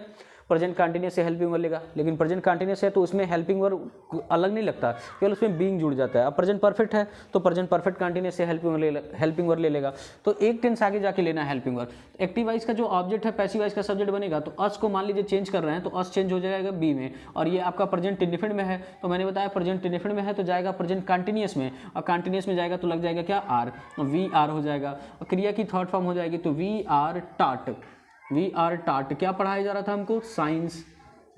प्रेजेंट कंटिन्यूस से हेल्पिंग वर्ब लेगा, लेकिन प्रेजेंट कंटिन्यूस है तो उसमें हेल्पिंग वर्ब अलग नहीं लगता, केवल उसमें बीइंग जुड़ जाता है। अब प्रेजेंट परफेक्ट है तो प्रेजेंट परफेक्ट कंटिन्यूस से हेल्पिंग वर्ब ले लेगा, तो एक टेंस आगे जाके लेना है हेल्पिंग वर्ब। एक्टिव वाइस का जो ऑब्जेक्ट है पैसिव वाइस का सब्जेक्ट बनेगा, तो अस को मान लीजिए चेंज कर रहे हैं तो अस चेंज हो जाएगा बी में, और ये आपका प्रेजेंट इंडिफिनिट में है तो मैंने बताया प्रेजेंट इंडिफिनिट में है तो जाएगा प्रेजेंट कंटिन्यूस में, और कंटिन्यूस में जाएगा तो लग जाएगा क्या, आर, वी आर हो जाएगा। और क्रिया की थर्ड फॉर्म हो जाएगी तो वी आर टाट, वी आर टाट क्या पढ़ाया जा रहा था हमको, साइंस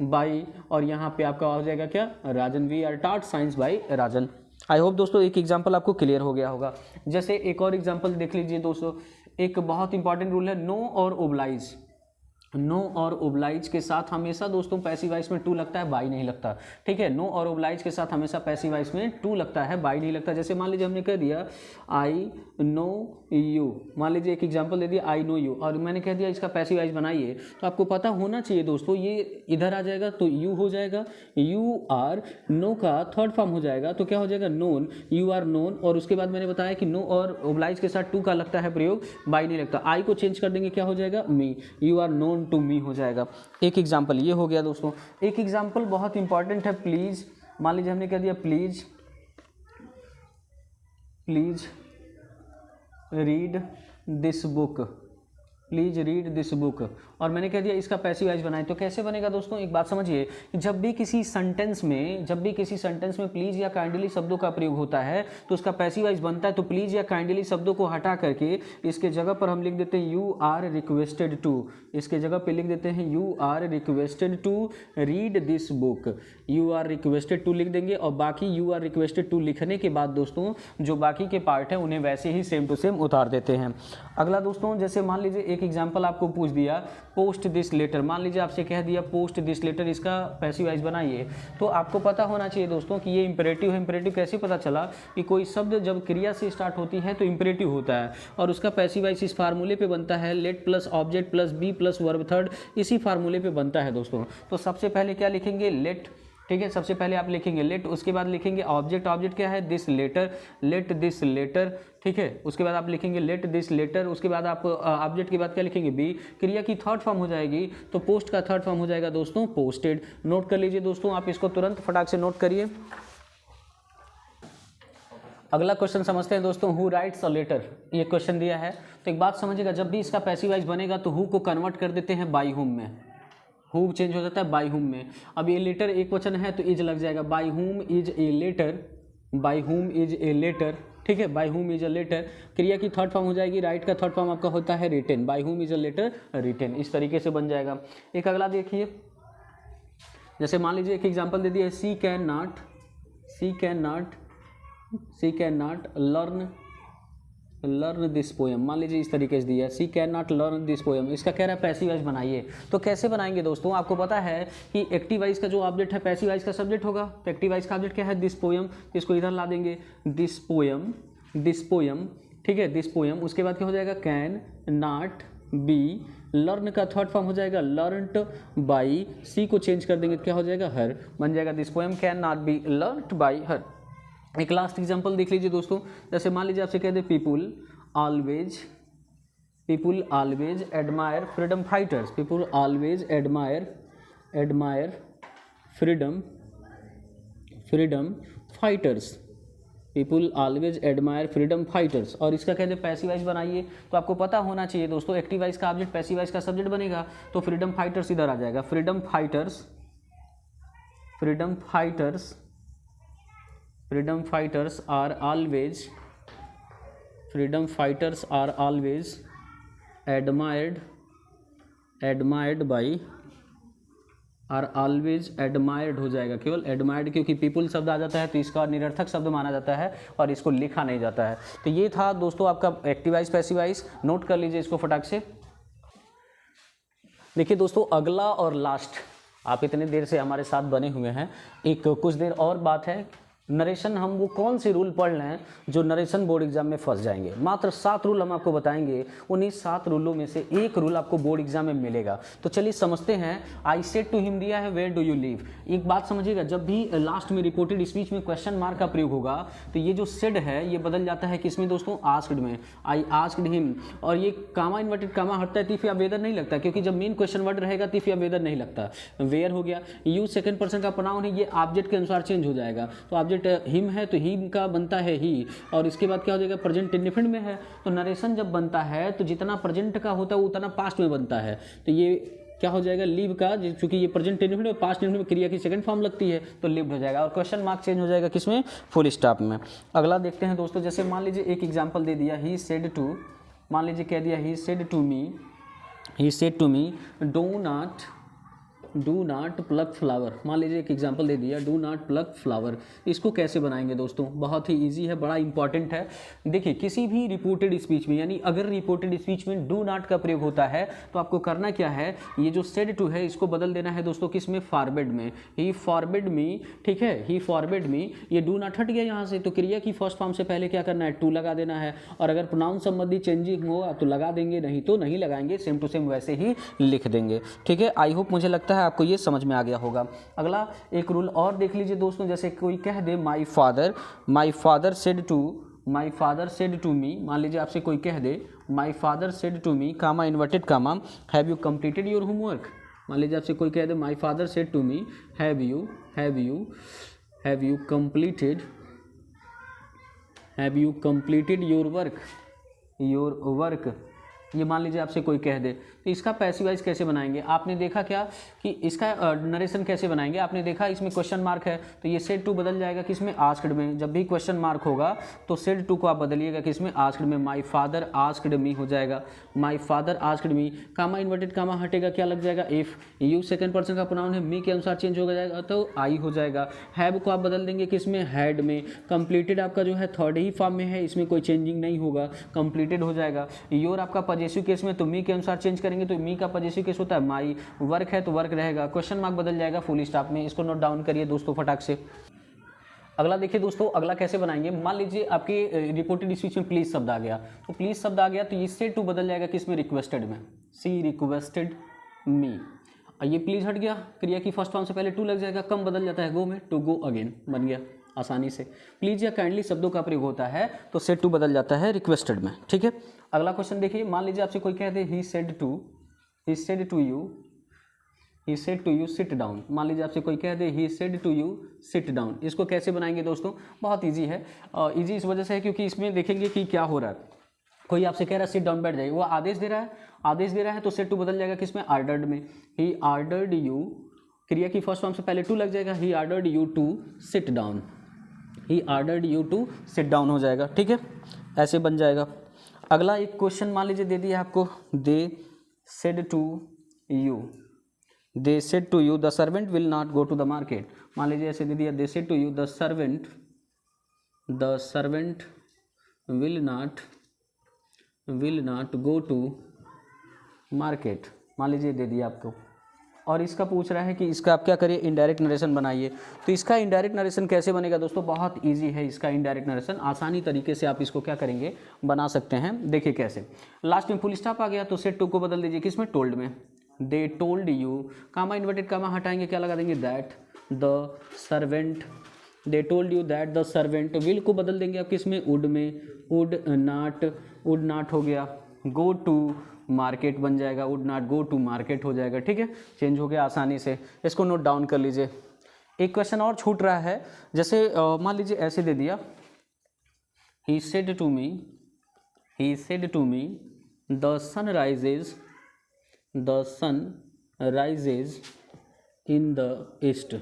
बाई, और यहाँ पे आपका हो जाएगा क्या, राजन, वी आर टाट science by Rajan. I hope दोस्तों एक एग्जाम्पल आपको क्लियर हो गया होगा। जैसे एक और एग्जाम्पल देख लीजिए दोस्तों, एक बहुत इंपॉर्टेंट रूल है, नो और ओब्लाइज। नो और ओब्लाइज के साथ हमेशा दोस्तों पैसिव वॉइस में टू लगता है, बाई नहीं लगता। ठीक है, नो और ओब्लाइज के साथ हमेशा पैसिव वॉइस में टू लगता है, बाई नहीं लगता। जैसे मान लीजिए हमने कह दिया आई नो यू, मान लीजिए एक एग्जांपल दे दिया आई नो यू, और मैंने कह दिया इसका पैसिव वॉइस बनाइए, तो आपको पता होना चाहिए दोस्तों ये इधर आ जाएगा तो यू हो जाएगा, यू आर, नो का थर्ड फॉर्म हो जाएगा तो क्या हो जाएगा, नोन, यू आर नोन, और उसके बाद मैंने बताया कि नो और ओब्लाइज के साथ टू का लगता है प्रयोग, बाई नहीं लगता। आई को चेंज कर देंगे क्या हो जाएगा, me, you are known to me हो जाएगा। एक एग्जाम्पल ये हो गया दोस्तों। एक एग्जाम्पल बहुत इंपॉर्टेंट है, प्लीज, मान लीजिए हमने कह दिया please, please read this book, please read this book, और मैंने कह दिया इसका पैसिव वॉइस बनाए, तो कैसे बनेगा दोस्तों, एक बात समझिए, जब भी किसी सेंटेंस में प्लीज या काइंडली शब्दों का प्रयोग होता है तो उसका पैसिव वॉइस बनता है। तो प्लीज या काइंडली शब्दों को हटा करके इसके जगह पर हम लिख देते हैं यू आर रिक्वेस्टेड टू, इसके जगह पे लिख देते हैं you are requested to read this book, you are requested to लिख देंगे, और बाकी यू आर रिक्वेस्टेड टू लिखने के बाद दोस्तों जो बाकी के पार्ट हैं उन्हें वैसे ही सेम टू सेम उतार देते हैं। अगला दोस्तों, जैसे मान लीजिए एक एग्जाम्पल आपको पूछ दिया पोस्ट दिस लेटर, मान लीजिए आपसे कह दिया पोस्ट दिस लेटर, इसका पैसिव वॉइस बनाइए, तो आपको पता होना चाहिए दोस्तों कि ये इंपेरेटिव है। इंपेरेटिव कैसे पता चला कि कोई शब्द जब क्रिया से स्टार्ट होती है तो इंपेरेटिव होता है, और उसका पैसिव वॉइस इस फार्मूले पे बनता है, let plus object plus be plus verb third, इसी फार्मूले पे बनता है दोस्तों। तो सबसे पहले क्या लिखेंगे, लेट, ठीक है, सबसे पहले आप लिखेंगे लेट, उसके बाद लिखेंगे ऑब्जेक्ट, ऑब्जेक्ट क्या है, this letter, let this letter, ठीक है, उसके बाद आप लिखेंगे लेट दिस लेटर, उसके बाद आप ऑब्जेक्ट के बाद क्या लिखेंगे, बी, क्रिया की थर्ड फॉर्म हो जाएगी तो पोस्ट का थर्ड फॉर्म हो जाएगा दोस्तों पोस्टेड। नोट कर लीजिए दोस्तों, आप इसको तुरंत फटाक से नोट करिए। अगला क्वेश्चन समझते हैं दोस्तों, हु राइट्स अ लेटर, ये क्वेश्चन दिया है, तो एक बात समझिएगा, जब भी इसका पैसिव वॉइस बनेगा तो हु को कन्वर्ट कर देते हैं बाई हुम में, हु चेंज हो जाता है बाई हुम में। अब ये लेटर एक वचन है तो इज लग जाएगा, by whom is a letter, by whom is a letter, ठीक है, by whom is a letter. क्रिया की थर्ड फॉर्म हो जाएगी, राइट का थर्ड फॉर्म आपका होता है written, by whom is a letter written, इस तरीके से बन जाएगा। एक अगला देखिए, जैसे मान लीजिए एक एग्जांपल दे दिया, she can not, she can not, she can not learn this poem, मान लीजिए इस तरीके से दिया, she can not learn this poem, इसका कह रहा है पैसिव वॉइस बनाइए। तो कैसे बनाएंगे दोस्तों, आपको पता है कि एक्टिव वॉइस का जो ऑब्जेक्ट है पैसिव वॉइस का सब्जेक्ट होगा, तो एक्टिव वॉइस का ऑब्जेक्ट क्या है, दिस पोएम, इसको इधर ला देंगे, दिस पोएम, दिस पोएम, ठीक है, दिस पोएम, उसके बाद क्या हो जाएगा, कैन नॉट बी, लर्न का थर्ड फॉर्म हो जाएगा लर्नड बाई, सी को चेंज कर देंगे क्या हो जाएगा, हर, बन जाएगा this poem can not be learned by her. एक लास्ट एग्जांपल देख लीजिए दोस्तों, जैसे मान लीजिए आपसे कह दे people always admire freedom fighters, people always admire freedom fighters, people always admire freedom fighters. और इसका कहते हैं पैसिवाइज बनाइए, तो आपको पता होना चाहिए दोस्तों एक्टिवाइज का ऑब्जेक्ट पैसिवाइज का सब्जेक्ट बनेगा, तो फ्रीडम फाइटर्स इधर आ जाएगा। Freedom fighters are always admired हो जाएगा, केवल एडमायर्ड, क्योंकि पीपुल शब्द आ जाता है तो इसका निरर्थक शब्द माना जाता है और इसको लिखा नहीं जाता है। तो ये था दोस्तों आपका एक्टिवाइज पैसिवाइज, नोट कर लीजिए इसको फटाक से। देखिए दोस्तों अगला और लास्ट, आप इतने देर से हमारे साथ बने हुए हैं, एक कुछ देर और बात है। नरेशन, हम वो कौन से रूल पढ़ लें जो नरेशन बोर्ड एग्जाम में फंस जाएंगे। मात्र 7 रूल हम आपको बताएंगे, उन्हीं 7 रूलों में से एक रूल आपको बोर्ड एग्जाम में मिलेगा। तो चलिए समझते हैं। आई सेड टू हिम दिया है, वेयर डू यू लिव। एक बात समझिएगा, जब भी लास्ट में रिपोर्टेड स्पीच में क्वेश्चन मार्क का प्रयोग होगा तो ये जो सेड है ये बदल जाता है किसमें दोस्तों, आस्क्ड में। आई आस्क्ड हिम, और ये कामा इन्वर्टेड कामा हटता है तिफ या वेदर नहीं लगता, क्योंकि जब मेन क्वेश्चन वर्ड रहेगा तिफ या वेदर नहीं लगता। वेयर हो गया, यूज सेकंड पर्सन का प्रोनाउन है, ये ऑब्जेक्ट के अनुसार चेंज हो जाएगा। तो ऑब्जेक्ट हिम है तो हिम का बनता है ही, और इसके बाद क्या हो जाएगा, प्रेजेंट इंडेफिनिट में है तो नरेशन जब बनता है तो जितना प्रेजेंट का होता है उतना पास्ट में बनता है। तो ये क्या हो जाएगा, लिव का, चूंकि ये प्रेजेंट इंडेफिनिट और पास्ट इंडेफिनिट में क्रिया की सेकंड फॉर्म लगती है तो लिव्ड हो जाएगा, और क्वेश्चन मार्क चेंज हो जाएगा किसमें, फुल स्टॉप में। अगला देखते हैं दोस्तों, जैसे मान लीजिए एक एग्जाम्पल दे दिया, ही सेड टू, मान लीजिए कह दिया he said to me do not pluck flower. मान लीजिए एक एग्जांपल दे दिया, डू नॉट प्लक फ्लावर। इसको कैसे बनाएंगे दोस्तों, बहुत ही इजी है, बड़ा इंपॉर्टेंट है। देखिए किसी भी रिपोर्टेड स्पीच में, यानी अगर रिपोर्टेड स्पीच में डू नॉट का प्रयोग होता है तो आपको करना क्या है, ये जो सेड टू है इसको बदल देना है दोस्तों किसमें, फॉरबिड में। ही फॉरबिड मी, ठीक है, ही फॉरबिड मी, ये डू नॉट हट गया यहाँ से, तो क्रिया की फर्स्ट फॉर्म से पहले क्या करना है, टू लगा देना है। और अगर प्रोनाउन संबंधी चेंजिंग हो तो लगा देंगे, नहीं तो नहीं लगाएंगे, सेम टू सेम वैसे ही लिख देंगे। ठीक है, आई होप मुझे लगता है आपको ये समझ में आ गया होगा। अगला एक रूल और देख लीजिए दोस्तों, जैसे कोई कह दे my father said to me, मान लीजिए आपसे कोई कह दे my father said to me, comma inverted comma, have you completed your homework. मान लीजिए आपसे कोई कह दे my father said to me, have you completed your work. ये मान लीजिए आपसे कोई कह दे, तो इसका पैसिवाइज कैसे बनाएंगे, आपने देखा क्या कि इसका नरेशन कैसे बनाएंगे, आपने देखा इसमें क्वेश्चन मार्क है तो ये सेड टू बदल जाएगा किसमें, आस्क्ड में। जब भी क्वेश्चन मार्क होगा तो सेड टू को आप बदलिएगा किसमें, आस्क्ड में। माय फादर आस्क्ड मी हो जाएगा, my father asked me, comma inverted comma हटेगा, क्या लग जाएगा, इफ। यू सेकंड पर्सन का प्रोनाउन है, मी के अनुसार चेंज हो जाएगा तो आई हो जाएगा। हैव को आप बदल देंगे किसमें, हैड में। कंप्लीटेड आपका जो है थर्ड ही फॉर्म में है, इसमें कोई चेंजिंग नहीं होगा, कंप्लीटेड हो जाएगा। योर आपका पजेसिव केस में, तो मी के अनुसार चेंज करेंगे तो मी का पजेसिव केस होता है माई, वर्क है तो वर्क रहेगा, क्वेश्चन मार्क बदल जाएगा फुल स्टॉप में। इसको नोट डाउन करिए दोस्तों फटाक से। अगला देखिए दोस्तों, अगला कैसे बनाएंगे, मान लीजिए आपकी रिपोर्टेड स्पीच में प्लीज शब्द आ गया, तो प्लीज शब्द आ गया तो इससे टू बदल जाएगा किसमें, रिक्वेस्टेड में। सी रिक्वेस्टेड मी, ये प्लीज हट गया, क्रिया की फर्स्ट फॉर्म से पहले टू लग जाएगा, कम बदल जाता है गो में, टू गो अगेन बन गया आसानी से। प्लीज या काइंडली शब्दों का प्रयोग होता है तो सेड टू बदल जाता है रिक्वेस्टेड में। ठीक है, अगला क्वेश्चन देखिए, मान लीजिए आपसे कोई कह दे he said to you sit down. मान लीजिए आपसे कोई कह दे he said to you sit down. इसको कैसे बनाएंगे दोस्तों, बहुत ईजी है। ईजी इस वजह से है क्योंकि इसमें देखेंगे कि क्या हो रहा है, कोई आपसे कह रहा है सिट डाउन बैठ जाइए, वो आदेश दे रहा है तो सेड टू बदल जाएगा किसमें, आर्डर्ड में। ही आर्डर्ड यू, क्रिया की फर्स्ट फॉर्म से पहले टू लग जाएगा, he ordered you to sit down, he ordered you to sit down हो जाएगा। ठीक है, ऐसे बन जाएगा। अगला एक क्वेश्चन मान लीजिए दे दिया आपको, they said to you the servant will not go to the market. मान लीजिए ऐसे दे दिया, they said to you the servant will not go to market. मान लीजिए दे दिया आपको, और इसका पूछ रहा है कि इसका आप क्या करिए, इनडायरेक्ट नरेशन बनाइए। तो इसका इनडायरेक्ट नरेशन कैसे बनेगा दोस्तों, बहुत इजी है इसका इनडायरेक्ट नरेशन, आसानी तरीके से आप इसको क्या करेंगे, बना सकते हैं। देखिए कैसे, लास्ट में फुल स्टॉप आ गया तो सेड टू को बदल दीजिए किसमें, टोल्ड में। They told you, comma inverted comma हटाएंगे, क्या लगा देंगे, that the they told you that the servant, will को बदल देंगे आप किस में, वुड में, वुड नॉट हो गया, गो टू मार्केट बन जाएगा, would not go to market हो जाएगा, ठीक है, चेंज हो गया आसानी से। इसको नोट डाउन कर लीजिए। एक क्वेश्चन और छूट रहा है, जैसे मान लीजिए ऐसे दे दिया, he said to me the sun rises in the east,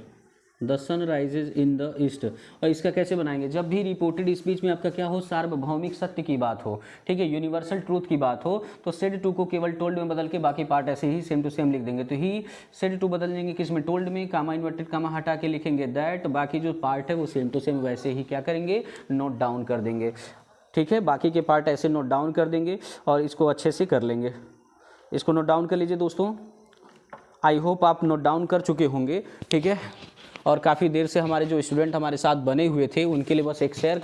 the sun rises in the east. और इसका कैसे बनाएंगे, जब भी रिपोर्टेड स्पीच में आपका क्या हो, सार्वभौमिक सत्य की बात हो, ठीक है, यूनिवर्सल ट्रूथ की बात हो, तो सेड टू को केवल टोल्ड में बदल के बाकी पार्ट ऐसे ही सेम टू सेम लिख देंगे। तो ही सेड टू बदल देंगे किस में, टोल्ड में, कामा इन्वर्टेड कामा हटा के लिखेंगे दैट, बाकी जो पार्ट है वो सेम टू सेम वैसे ही क्या करेंगे, नोट डाउन कर देंगे, ठीक है, बाकी के पार्ट ऐसे नोट डाउन कर देंगे और इसको अच्छे से कर लेंगे। इसको नोट डाउन कर लीजिए दोस्तों, आई होप आप नोट डाउन कर चुके होंगे, ठीक है। और काफ़ी देर से हमारे जो स्टूडेंट हमारे साथ बने हुए थे उनके लिए बस एक शेर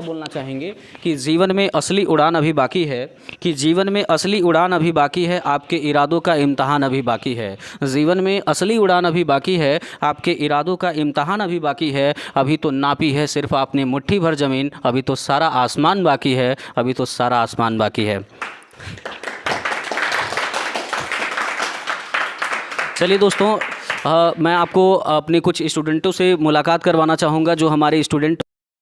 बोलना चाहेंगे कि जीवन में असली उड़ान अभी बाकी है, आपके इरादों का इम्तहान अभी बाकी है, जीवन में असली उड़ान अभी बाकी है, आपके इरादों का इम्तहान अभी बाकी है, अभी तो नापी है सिर्फ आपने मुट्ठी भर ज़मीन, अभी तो सारा आसमान बाकी है, चलिए दोस्तों, मैं आपको अपने कुछ स्टूडेंटों से मुलाकात करवाना चाहूँगा जो हमारे स्टूडेंट